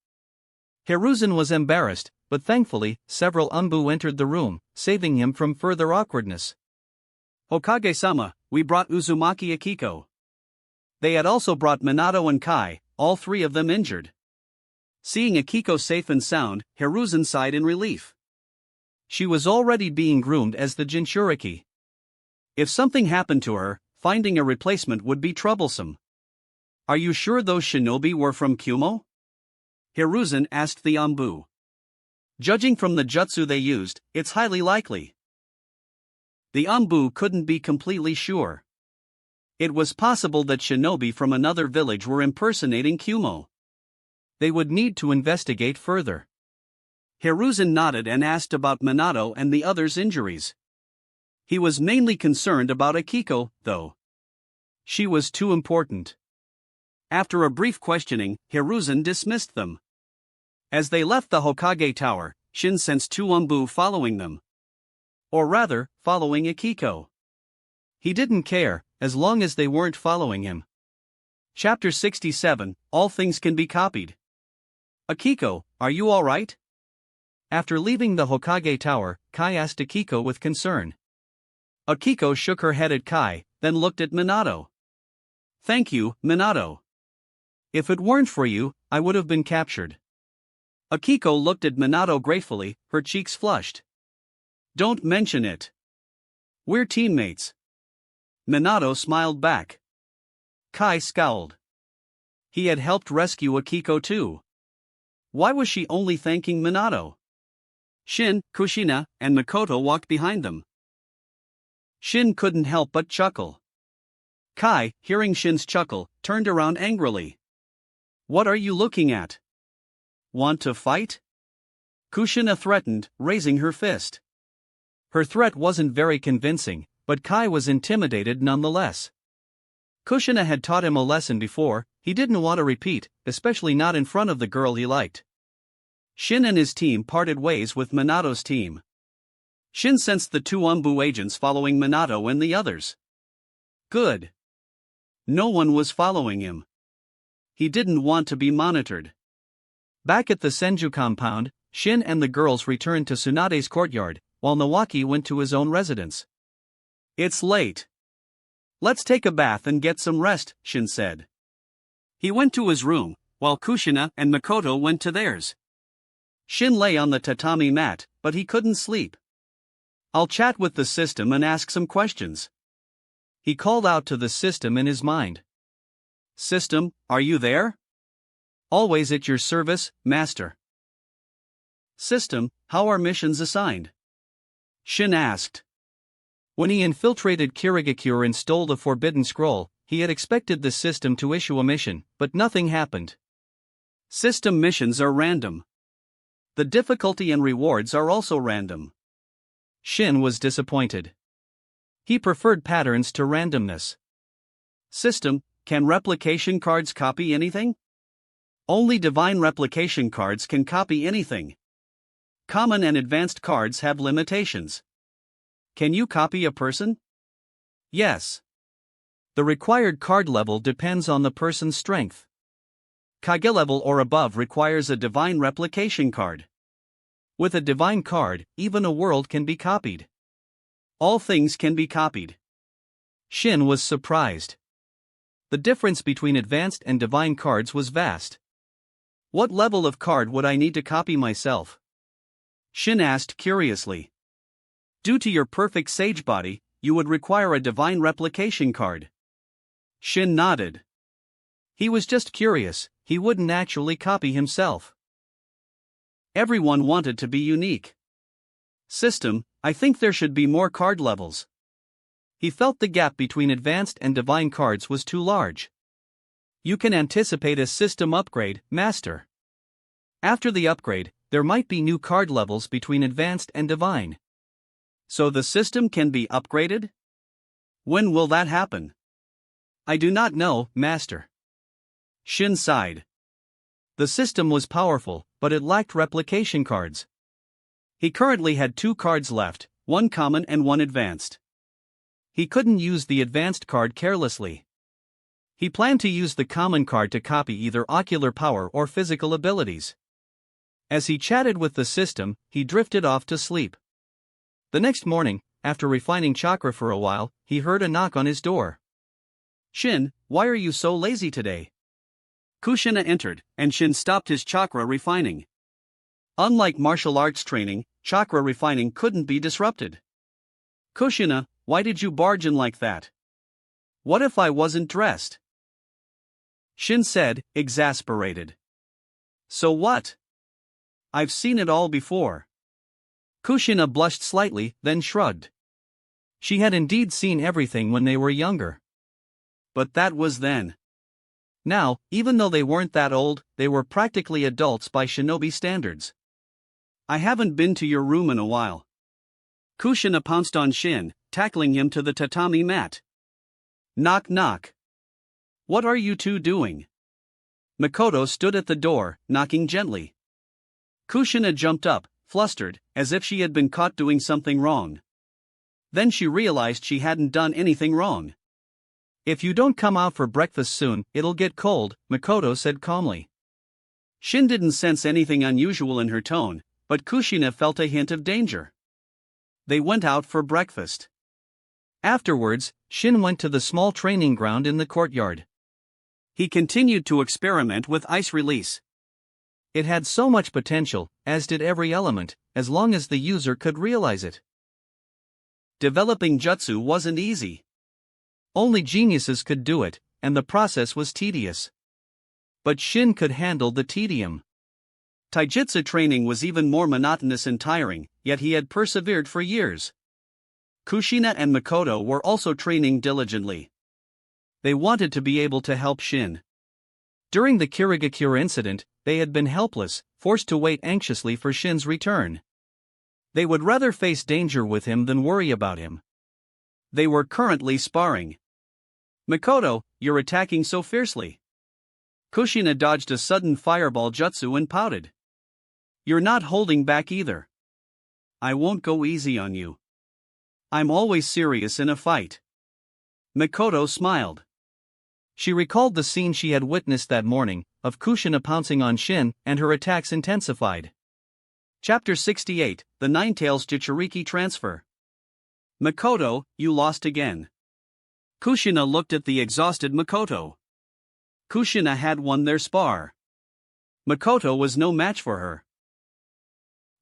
Hiruzen was embarrassed, but thankfully, several Umbu entered the room, saving him from further awkwardness. Hokage-sama, we brought Uzumaki Akiko. They had also brought Minato and Kai, all three of them injured. Seeing Akiko safe and sound, Hiruzen sighed in relief. She was already being groomed as the Jinchuriki. If something happened to her, finding a replacement would be troublesome. Are you sure those shinobi were from Kumo? Hiruzen asked the Umbu. Judging from the jutsu they used, it's highly likely. The Umbu couldn't be completely sure. It was possible that shinobi from another village were impersonating Kumo. They would need to investigate further. Hiruzen nodded and asked about Minato and the others' injuries. He was mainly concerned about Akiko, though. She was too important. After a brief questioning, Hiruzen dismissed them. As they left the Hokage Tower, Shin sensed two Umbu following them. Or rather, following Akiko. He didn't care, as long as they weren't following him. Chapter 67, All Things Can Be Copied. Akiko, are you alright? After leaving the Hokage Tower, Kai asked Akiko with concern. Akiko shook her head at Kai, then looked at Minato. Thank you, Minato. If it weren't for you, I would have been captured. Akiko looked at Minato gratefully, her cheeks flushed. Don't mention it. We're teammates. Minato smiled back. Kai scowled. He had helped rescue Akiko too. Why was she only thanking Minato? Shin, Kushina, and Makoto walked behind them. Shin couldn't help but chuckle. Kai, hearing Shin's chuckle, turned around angrily. What are you looking at? Want to fight? Kushina threatened, raising her fist. Her threat wasn't very convincing, but Kai was intimidated nonetheless. Kushina had taught him a lesson before, he didn't want to repeat, especially not in front of the girl he liked. Shin and his team parted ways with Minato's team. Shin sensed the two Umbu agents following Minato and the others. Good. No one was following him. He didn't want to be monitored. Back at the Senju compound, Shin and the girls returned to Tsunade's courtyard, while Nawaki went to his own residence. It's late. Let's take a bath and get some rest, Shin said. He went to his room, while Kushina and Makoto went to theirs. Shin lay on the tatami mat, but he couldn't sleep. I'll chat with the system and ask some questions. He called out to the system in his mind. System, are you there? Always at your service, master. System, how are missions assigned? Shin asked. When he infiltrated Kirigakure and stole the Forbidden Scroll, he had expected the system to issue a mission, but nothing happened. System missions are random. The difficulty and rewards are also random. Shin was disappointed. He preferred patterns to randomness. System, can replication cards copy anything? Only divine replication cards can copy anything. Common and advanced cards have limitations. Can you copy a person? Yes. The required card level depends on the person's strength. Kage level or above requires a divine replication card. With a divine card, even a world can be copied. All things can be copied. Shin was surprised. The difference between advanced and divine cards was vast. What level of card would I need to copy myself? Shin asked curiously. Due to your perfect sage body, you would require a divine replication card. Shin nodded. He was just curious, he wouldn't actually copy himself. Everyone wanted to be unique. System, I think there should be more card levels. He felt the gap between advanced and divine cards was too large. You can anticipate a system upgrade, master. After the upgrade, there might be new card levels between advanced and divine. So the system can be upgraded? When will that happen? I do not know, master. Shin sighed. The system was powerful, but it lacked replication cards. He currently had 2 cards left, one common and one advanced. He couldn't use the advanced card carelessly. He planned to use the common card to copy either ocular power or physical abilities. As he chatted with the system, he drifted off to sleep. The next morning, after refining chakra for a while, he heard a knock on his door. Shin, why are you so lazy today? Kushina entered, and Shin stopped his chakra refining. Unlike martial arts training, chakra refining couldn't be disrupted. Kushina, why did you barge in like that? What if I wasn't dressed? Shin said, exasperated. So what? I've seen it all before. Kushina blushed slightly, then shrugged. She had indeed seen everything when they were younger. But that was then. Now, even though they weren't that old, they were practically adults by shinobi standards. I haven't been to your room in a while. Kushina pounced on Shin, tackling him to the tatami mat. Knock knock. What are you two doing? Makoto stood at the door, knocking gently. Kushina jumped up, flustered, as if she had been caught doing something wrong. Then she realized she hadn't done anything wrong. If you don't come out for breakfast soon, it'll get cold, Makoto said calmly. Shin didn't sense anything unusual in her tone, but Kushina felt a hint of danger. They went out for breakfast. Afterwards, Shin went to the small training ground in the courtyard. He continued to experiment with ice release. It had so much potential, as did every element, as long as the user could realize it. Developing jutsu wasn't easy. Only geniuses could do it, and the process was tedious. But Shin could handle the tedium. Taijutsu training was even more monotonous and tiring, yet he had persevered for years. Kushina and Makoto were also training diligently. They wanted to be able to help Shin. During the Kirigakure incident, they had been helpless, forced to wait anxiously for Shin's return. They would rather face danger with him than worry about him. They were currently sparring. Makoto, you're attacking so fiercely. Kushina dodged a sudden fireball jutsu and pouted. You're not holding back either. I won't go easy on you. I'm always serious in a fight. Makoto smiled. She recalled the scene she had witnessed that morning, of Kushina pouncing on Shin, and her attacks intensified. Chapter 68, The Ninetales Jinchuriki Transfer. Makoto, you lost again. Kushina looked at the exhausted Makoto. Kushina had won their spar. Makoto was no match for her.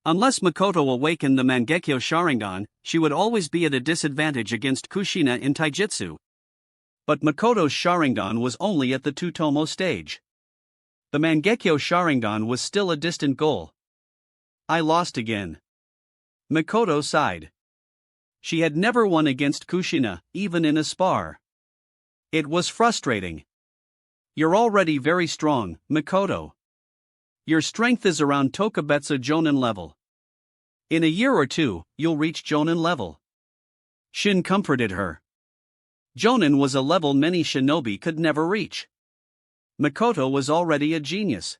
Unless Makoto awakened the Mangekyo Sharingan, she would always be at a disadvantage against Kushina in Taijutsu. But Makoto's Sharingan was only at the Tsutomu stage. The Mangekyo Sharingan was still a distant goal. I lost again. Makoto sighed. She had never won against Kushina, even in a spar. It was frustrating. You're already very strong, Makoto. Your strength is around Tokubetsu Jonin level. In a year or two, you'll reach Jonin level. Shin comforted her. Jonin was a level many shinobi could never reach. Makoto was already a genius.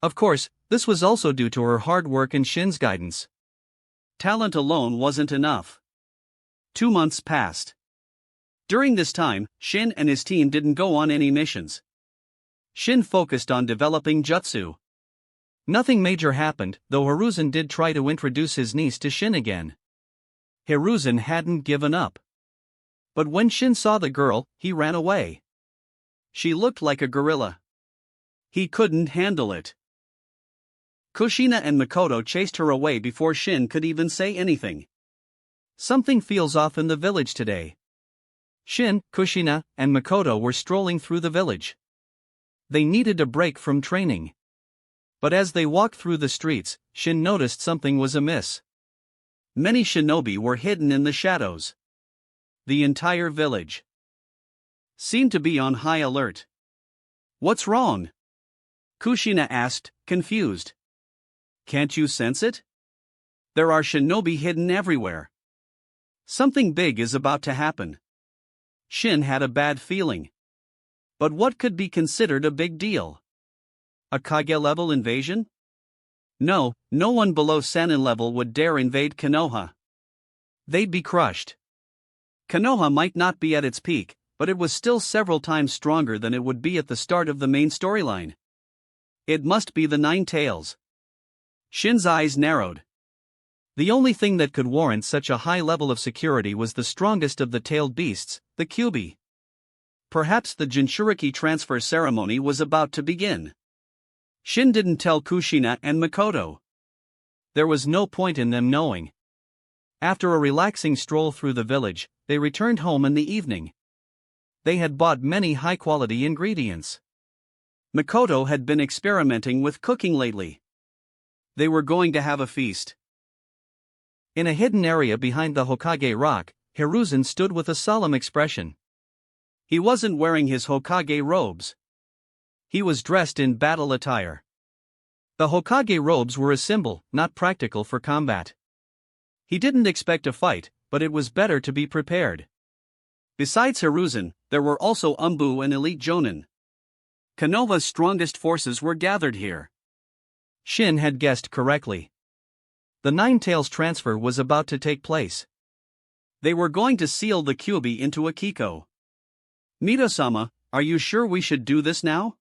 Of course, this was also due to her hard work and Shin's guidance. Talent alone wasn't enough. 2 months passed. During this time, Shin and his team didn't go on any missions. Shin focused on developing jutsu. Nothing major happened, though Hiruzen did try to introduce his niece to Shin again. Hiruzen hadn't given up. But when Shin saw the girl, he ran away. She looked like a gorilla. He couldn't handle it. Kushina and Makoto chased her away before Shin could even say anything. Something feels off in the village today. Shin, Kushina, and Makoto were strolling through the village. They needed a break from training. But as they walked through the streets, Shin noticed something was amiss. Many shinobi were hidden in the shadows. The entire village seemed to be on high alert. What's wrong? Kushina asked, confused. Can't you sense it? There are shinobi hidden everywhere. Something big is about to happen. Shin had a bad feeling. But what could be considered a big deal? A Kage-level invasion? No one below Sanin level would dare invade Konoha. They'd be crushed. Konoha might not be at its peak, but it was still several times stronger than it would be at the start of the main storyline. It must be the Ninetales. Shin's eyes narrowed. The only thing that could warrant such a high level of security was the strongest of the tailed beasts, the Kyuubi. Perhaps the Jinchuriki transfer ceremony was about to begin. Shin didn't tell Kushina and Makoto. There was no point in them knowing. After a relaxing stroll through the village, they returned home in the evening. They had bought many high-quality ingredients. Makoto had been experimenting with cooking lately. They were going to have a feast. In a hidden area behind the Hokage rock, Hiruzen stood with a solemn expression. He wasn't wearing his Hokage robes. He was dressed in battle attire. The Hokage robes were a symbol, not practical for combat. He didn't expect a fight, but it was better to be prepared. Besides Hiruzen, there were also Umbu and Elite Jonin. Konoha's strongest forces were gathered here. Shin had guessed correctly. The Ninetales transfer was about to take place. They were going to seal the Kyuubi into a Kiko. Mito-sama, are you sure we should do this now?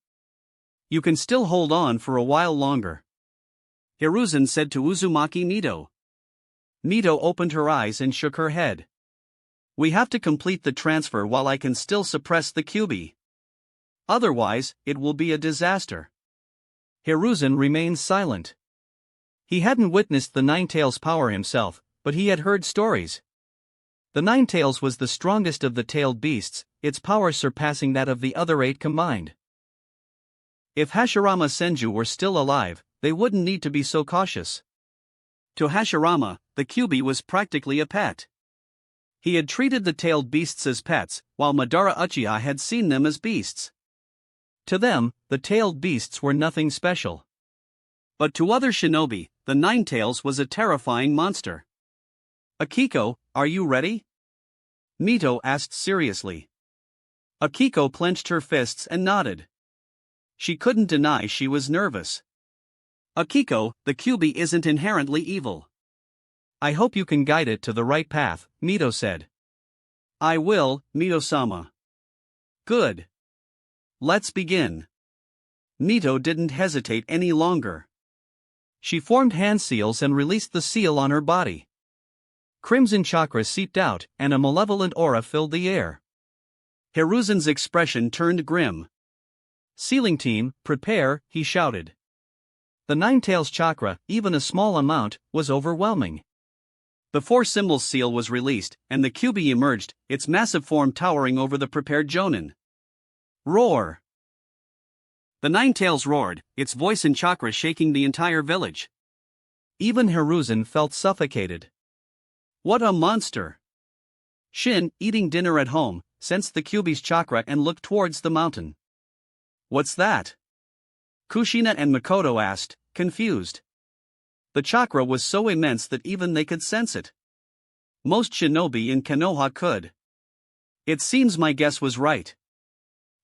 You can still hold on for a while longer. Hiruzen said to Uzumaki Mito. Mito opened her eyes and shook her head. We have to complete the transfer while I can still suppress the Kyuubi. Otherwise, it will be a disaster. Hiruzen remained silent. He hadn't witnessed the Ninetales' power himself, but he had heard stories. The Ninetales was the strongest of the tailed beasts, its power surpassing that of the other 8 combined. If Hashirama Senju were still alive, they wouldn't need to be so cautious. To Hashirama, the Kyuubi was practically a pet. He had treated the tailed beasts as pets, while Madara Uchiha had seen them as beasts. To them, the tailed beasts were nothing special. But to other shinobi, the Ninetales was a terrifying monster. Akiko, are you ready? Mito asked seriously. Akiko clenched her fists and nodded. She couldn't deny she was nervous. Akiko, the QB isn't inherently evil. I hope you can guide it to the right path, Mito said. I will, Mito-sama. Good. Let's begin. Mito didn't hesitate any longer. She formed hand seals and released the seal on her body. Crimson chakra seeped out, and a malevolent aura filled the air. Hiruzen's expression turned grim. Sealing team, prepare, he shouted. The Nine-Tails chakra, even a small amount, was overwhelming. The four symbols seal was released, and the QB emerged, its massive form towering over the prepared Jonin. Roar! The Nine-Tails roared, its voice and chakra shaking the entire village. Even Hiruzen felt suffocated. What a monster! Shin, eating dinner at home, sensed the QB's chakra and looked towards the mountain. What's that? Kushina and Makoto asked, confused. The chakra was so immense that even they could sense it. Most shinobi in Konoha could. It seems my guess was right.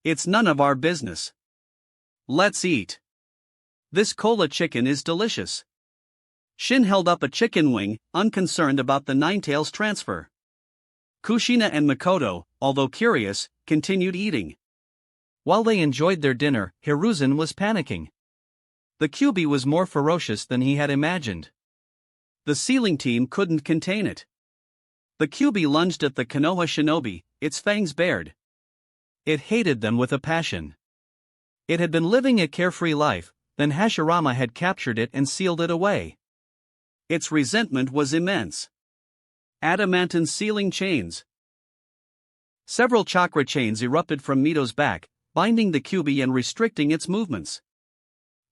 It's none of our business. Let's eat. This cola chicken is delicious. Shin held up a chicken wing, unconcerned about the Nine-Tails transfer. Kushina and Makoto, although curious, continued eating. While they enjoyed their dinner, Hiruzen was panicking. The QB was more ferocious than he had imagined. The sealing team couldn't contain it. The QB lunged at the Konoha shinobi, its fangs bared. It hated them with a passion. It had been living a carefree life, then Hashirama had captured it and sealed it away. Its resentment was immense. Adamantine sealing chains. Several chakra chains erupted from Mito's back, binding the QB and restricting its movements.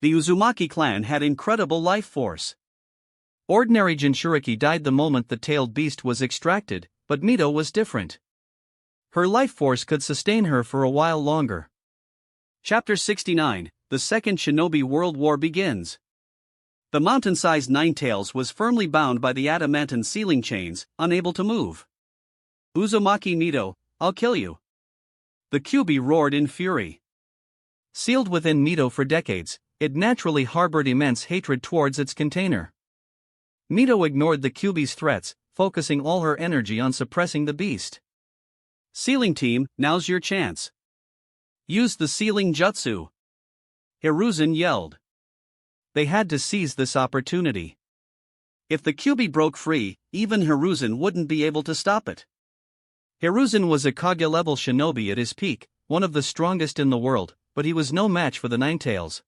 The Uzumaki clan had incredible life force. Ordinary Jinchuriki died the moment the tailed beast was extracted, but Mito was different. Her life force could sustain her for a while longer. Chapter 69, The Second Shinobi World War begins. The mountain-sized Nine-Tails was firmly bound by the adamantine sealing chains, unable to move. Uzumaki Mito, I'll kill you. The QB roared in fury. Sealed within Mito for decades, it naturally harbored immense hatred towards its container. Mito ignored the QB's threats, focusing all her energy on suppressing the beast. Sealing team, now's your chance. Use the sealing jutsu. Hiruzen yelled. They had to seize this opportunity. If the QB broke free, even Hiruzen wouldn't be able to stop it. Hiruzen was a Kage-level shinobi at his peak, one of the strongest in the world, but he was no match for the Nine-Tails.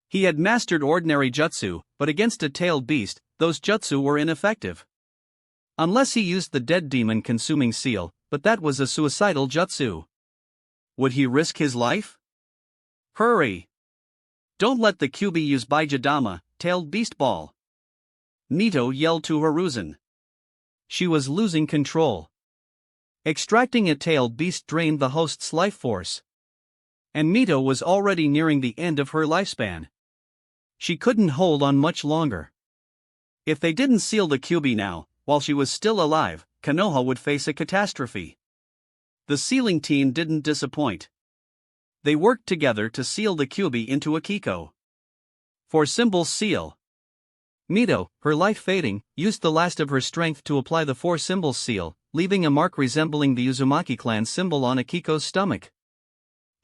He had mastered ordinary jutsu, but against a tailed beast, those jutsu were ineffective. Unless he used the dead demon consuming seal, but that was a suicidal jutsu. Would he risk his life? Hurry! Don't let the QB use Baijidama, tailed beast ball. Mito yelled to Hiruzen. She was losing control. Extracting a tailed beast drained the host's life force. And Mito was already nearing the end of her lifespan. She couldn't hold on much longer. If they didn't seal the QB now, while she was still alive, Konoha would face a catastrophe. The sealing team didn't disappoint. They worked together to seal the QB into Akiko. For symbol seal. Mito, her life fading, used the last of her strength to apply the four symbols seal, leaving a mark resembling the Uzumaki clan symbol on Akiko's stomach.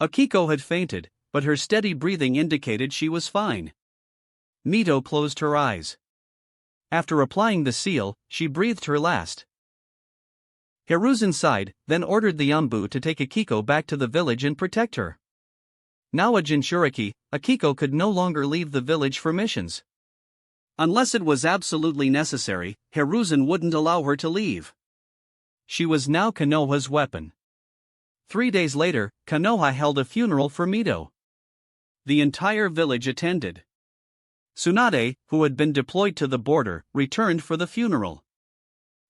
Akiko had fainted, but her steady breathing indicated she was fine. Mito closed her eyes. After applying the seal, she breathed her last. Hiruzen sighed, then ordered the Yambu to take Akiko back to the village and protect her. Now a Jinchuriki, Akiko could no longer leave the village for missions. Unless it was absolutely necessary, Hiruzen wouldn't allow her to leave. She was now Konoha's weapon. 3 days later, Konoha held a funeral for Mito. The entire village attended. Tsunade, who had been deployed to the border, returned for the funeral.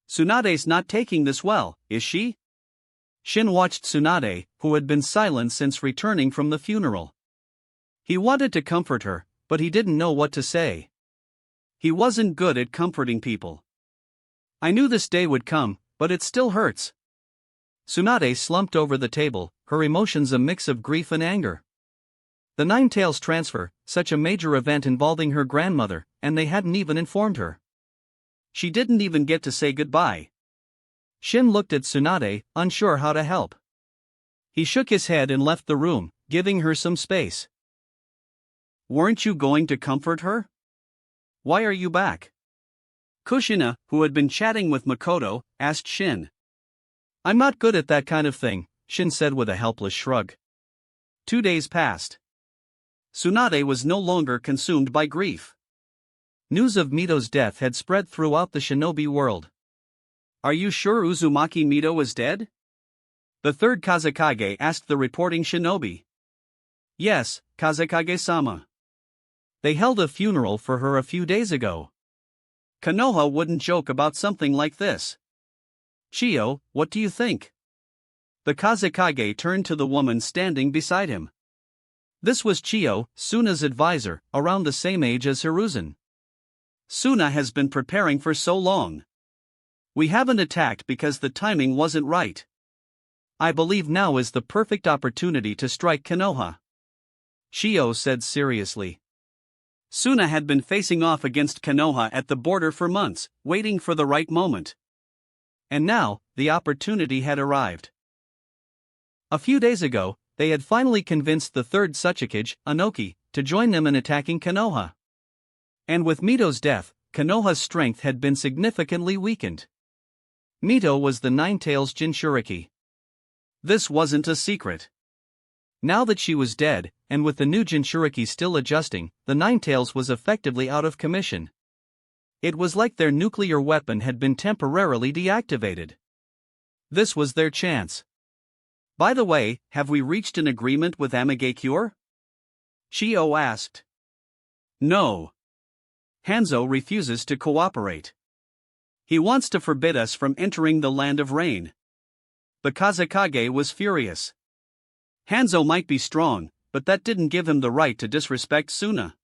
Tsunade's not taking this well, is she? Shin watched Tsunade, who had been silent since returning from the funeral. He wanted to comfort her, but he didn't know what to say. He wasn't good at comforting people. I knew this day would come, but it still hurts. Tsunade slumped over the table, her emotions a mix of grief and anger. The Ninetales transfer, such a major event involving her grandmother, and they hadn't even informed her. She didn't even get to say goodbye. Shin looked at Tsunade, unsure how to help. He shook his head and left the room, giving her some space. Weren't you going to comfort her? Why are you back? Kushina, who had been chatting with Makoto, asked Shin. I'm not good at that kind of thing, Shin said with a helpless shrug. 2 days passed. Tsunade was no longer consumed by grief. News of Mito's death had spread throughout the shinobi world. Are you sure Uzumaki Mito is dead? The third Kazekage asked the reporting shinobi. Yes, Kazekage-sama. They held a funeral for her a few days ago. Konoha wouldn't joke about something like this. Chiyo, what do you think? The Kazekage turned to the woman standing beside him. This was Chiyo, Suna's advisor, around the same age as Hiruzen. Suna has been preparing for so long. We haven't attacked because the timing wasn't right. I believe now is the perfect opportunity to strike Konoha. Chiyo said seriously. Suna had been facing off against Konoha at the border for months, waiting for the right moment. And now, the opportunity had arrived. A few days ago, they had finally convinced the third Tsuchikage, Anoki, to join them in attacking Konoha. And with Mito's death, Konoha's strength had been significantly weakened. Mito was the Ninetales Jinchuriki. This wasn't a secret. Now that she was dead, and with the new Jinchuriki still adjusting, the Ninetales was effectively out of commission. It was like their nuclear weapon had been temporarily deactivated. This was their chance. By the way, have we reached an agreement with Amigakure? Chiyo asked. No. Hanzo refuses to cooperate. He wants to forbid us from entering the Land of Rain. The Kazekage was furious. Hanzo might be strong, but that didn't give him the right to disrespect Suna.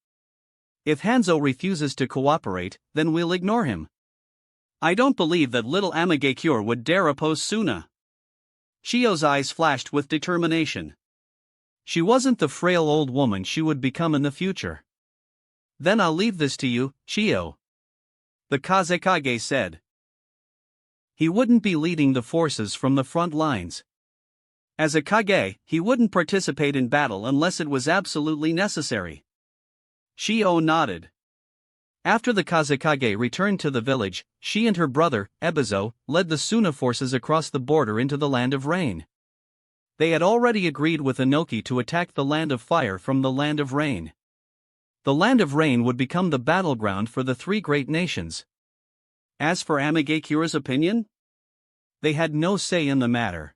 If Hanzo refuses to cooperate, then we'll ignore him. I don't believe that little Amigakure would dare oppose Suna. Chiyo's eyes flashed with determination. She wasn't the frail old woman she would become in the future. Then I'll leave this to you, Chiyo. The Kazekage said. He wouldn't be leading the forces from the front lines. As a Kage, he wouldn't participate in battle unless it was absolutely necessary. Chiyo nodded. After the Kazekage returned to the village, she and her brother, Ebizo, led the Suna forces across the border into the Land of Rain. They had already agreed with Anoki to attack the Land of Fire from the Land of Rain. The Land of Rain would become the battleground for the three great nations. As for Amigakure's opinion? They had no say in the matter.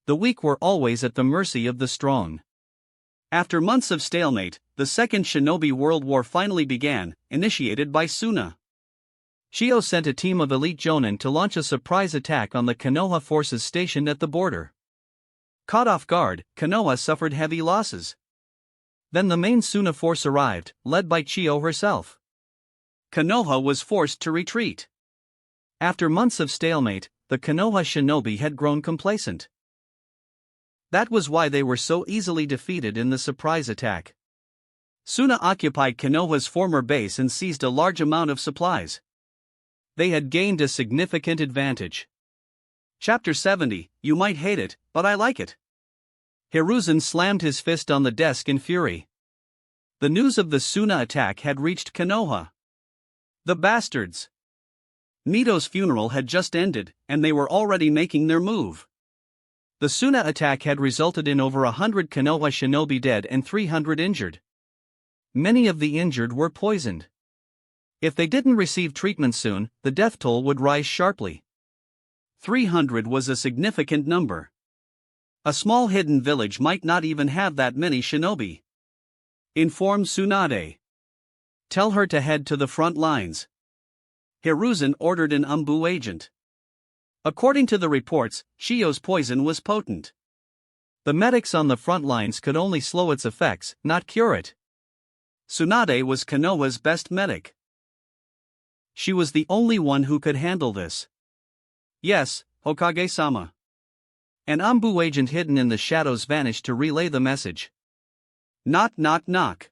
The weak were always at the mercy of the strong. After months of stalemate, the Second Shinobi World War finally began, initiated by Suna. Chiyo sent a team of elite jonin to launch a surprise attack on the Konoha forces stationed at the border. Caught off guard, Konoha suffered heavy losses. Then the main Suna force arrived, led by Chiyo herself. Konoha was forced to retreat. After months of stalemate, the Konoha shinobi had grown complacent. That was why they were so easily defeated in the surprise attack. Suna occupied Konoha's former base and seized a large amount of supplies. They had gained a significant advantage. Chapter 70, You might hate it, but I like it. Hiruzen slammed his fist on the desk in fury. The news of the Suna attack had reached Konoha. The bastards! Mito's funeral had just ended, and they were already making their move. The Suna attack had resulted in over 100 Konoha shinobi dead and 300 injured. Many of the injured were poisoned. If they didn't receive treatment soon, the death toll would rise sharply. 300 was a significant number. A small hidden village might not even have that many shinobi. Inform Tsunade. Tell her to head to the front lines. Hiruzen ordered an Umbu agent. According to the reports, Chiyo's poison was potent. The medics on the front lines could only slow its effects, not cure it. Tsunade was Konoha's best medic. She was the only one who could handle this. Yes, Hokage-sama. An Umbu agent hidden in the shadows vanished to relay the message. Knock knock knock.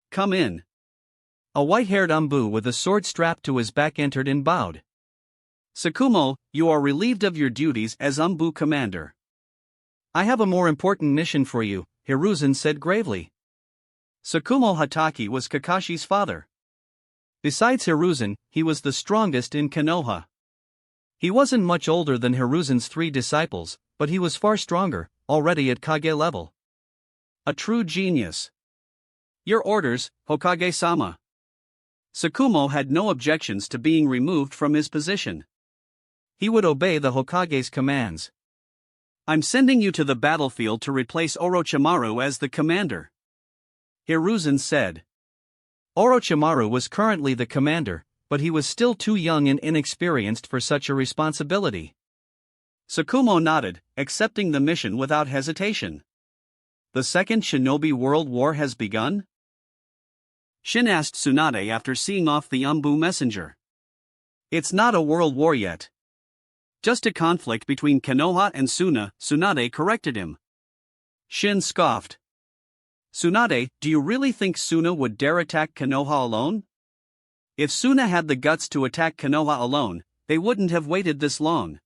Come in. A white-haired Umbu with a sword strapped to his back entered and bowed. Sakumo, you are relieved of your duties as Umbu commander. I have a more important mission for you, Hiruzen said gravely. Sakumo Hatake was Kakashi's father. Besides Hiruzen, he was the strongest in Konoha. He wasn't much older than Hiruzen's 3 disciples, but he was far stronger, already at Kage level. A true genius. Your orders, Hokage-sama. Sakumo had no objections to being removed from his position. He would obey the Hokage's commands. I'm sending you to the battlefield to replace Orochimaru as the commander, Hiruzen said. Orochimaru was currently the commander, but he was still too young and inexperienced for such a responsibility. Sakumo nodded, accepting the mission without hesitation. The Second Shinobi World War has begun? Shin asked Tsunade after seeing off the Umbu messenger. It's not a world war yet. Just a conflict between Konoha and Suna, Tsunade corrected him. Shin scoffed. Tsunade, do you really think Suna would dare attack Konoha alone? If Suna had the guts to attack Konoha alone, they wouldn't have waited this long.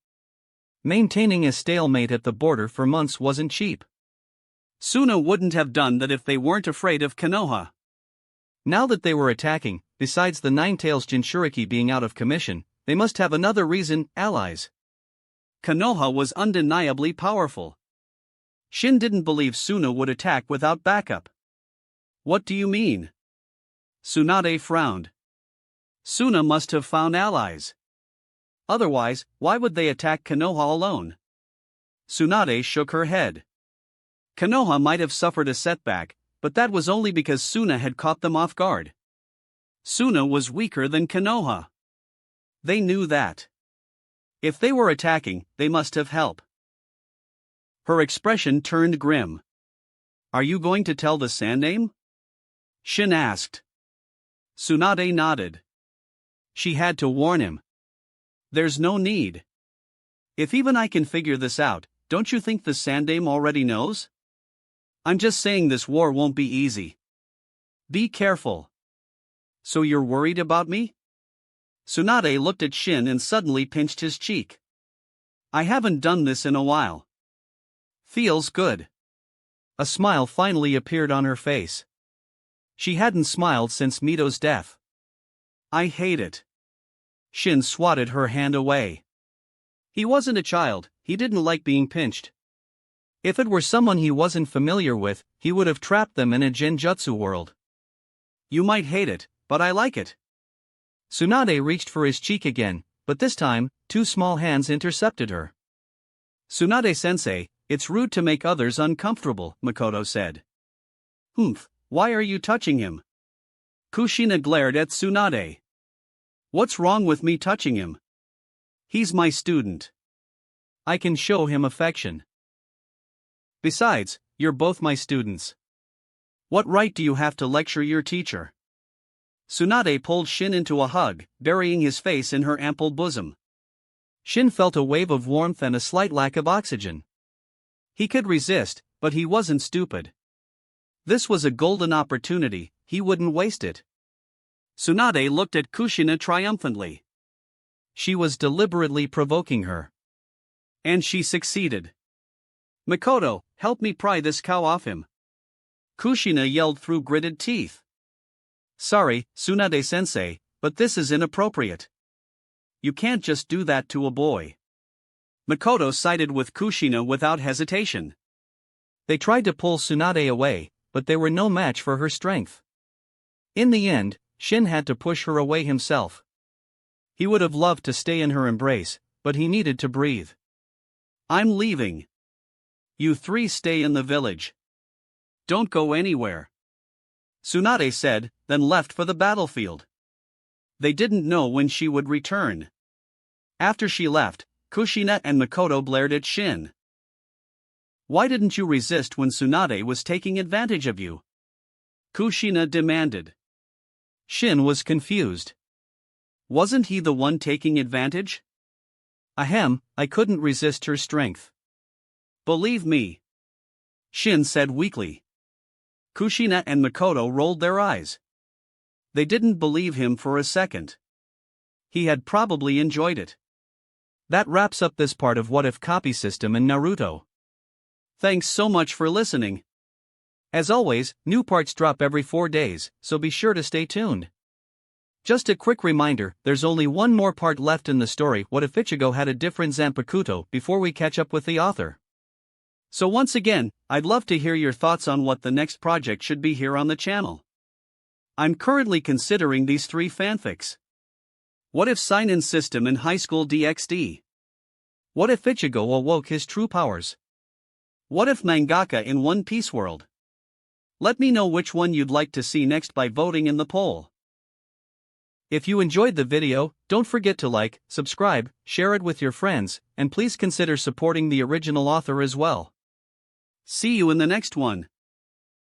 Maintaining a stalemate at the border for months wasn't cheap. Suna wouldn't have done that if they weren't afraid of Konoha. Now that they were attacking, besides the Nine-Tails Jinchuriki being out of commission, they must have another reason: allies. Konoha was undeniably powerful. Shin didn't believe Suna would attack without backup. What do you mean? Tsunade frowned. Suna must have found allies. Otherwise, why would they attack Konoha alone? Tsunade shook her head. Konoha might have suffered a setback, but that was only because Suna had caught them off guard. Suna was weaker than Konoha. They knew that. If they were attacking, they must have help. Her expression turned grim. Are you going to tell the Sandname? Shin asked. Tsunade nodded. She had to warn him. There's no need. If even I can figure this out, don't you think the Sandname already knows? I'm just saying this war won't be easy. Be careful. So you're worried about me? Tsunade looked at Shin and suddenly pinched his cheek. I haven't done this in a while. Feels good. A smile finally appeared on her face. She hadn't smiled since Mito's death. I hate it. Shin swatted her hand away. He wasn't a child, he didn't like being pinched. If it were someone he wasn't familiar with, he would have trapped them in a genjutsu world. You might hate it, but I like it. Tsunade reached for his cheek again, but this time, 2 small hands intercepted her. Tsunade-sensei, it's rude to make others uncomfortable, Makoto said. Humph, why are you touching him? Kushina glared at Tsunade. What's wrong with me touching him? He's my student. I can show him affection. Besides, you're both my students. What right do you have to lecture your teacher? Tsunade pulled Shin into a hug, burying his face in her ample bosom. Shin felt a wave of warmth and a slight lack of oxygen. He could resist, but he wasn't stupid. This was a golden opportunity, he wouldn't waste it. Tsunade looked at Kushina triumphantly. She was deliberately provoking her. And she succeeded. Makoto, help me pry this cow off him. Kushina yelled through gritted teeth. Sorry, Tsunade-sensei, but this is inappropriate. You can't just do that to a boy. Makoto sided with Kushina without hesitation. They tried to pull Tsunade away, but they were no match for her strength. In the end, Shin had to push her away himself. He would have loved to stay in her embrace, but he needed to breathe. I'm leaving. You 3 stay in the village. Don't go anywhere. Tsunade said, then left for the battlefield. They didn't know when she would return. After she left, Kushina and Makoto blared at Shin. Why didn't you resist when Tsunade was taking advantage of you? Kushina demanded. Shin was confused. Wasn't he the one taking advantage? Ahem, I couldn't resist her strength. Believe me. Shin said weakly. Kushina and Makoto rolled their eyes. They didn't believe him for a second. He had probably enjoyed it. That wraps up this part of What If Copy System in Naruto. Thanks so much for listening. As always, new parts drop every 4 days, so be sure to stay tuned. Just a quick reminder, there's only one more part left in the story, What If Ichigo Had a Different Zanpakuto, before we catch up with the author. So once again, I'd love to hear your thoughts on what the next project should be here on the channel. I'm currently considering these 3 fanfics. What if sign-in system in High School DxD? What if Ichigo awoke his true powers? What if Mangaka in One Piece world? Let me know which one you'd like to see next by voting in the poll. If you enjoyed the video, don't forget to like, subscribe, share it with your friends, and please consider supporting the original author as well. See you in the next one.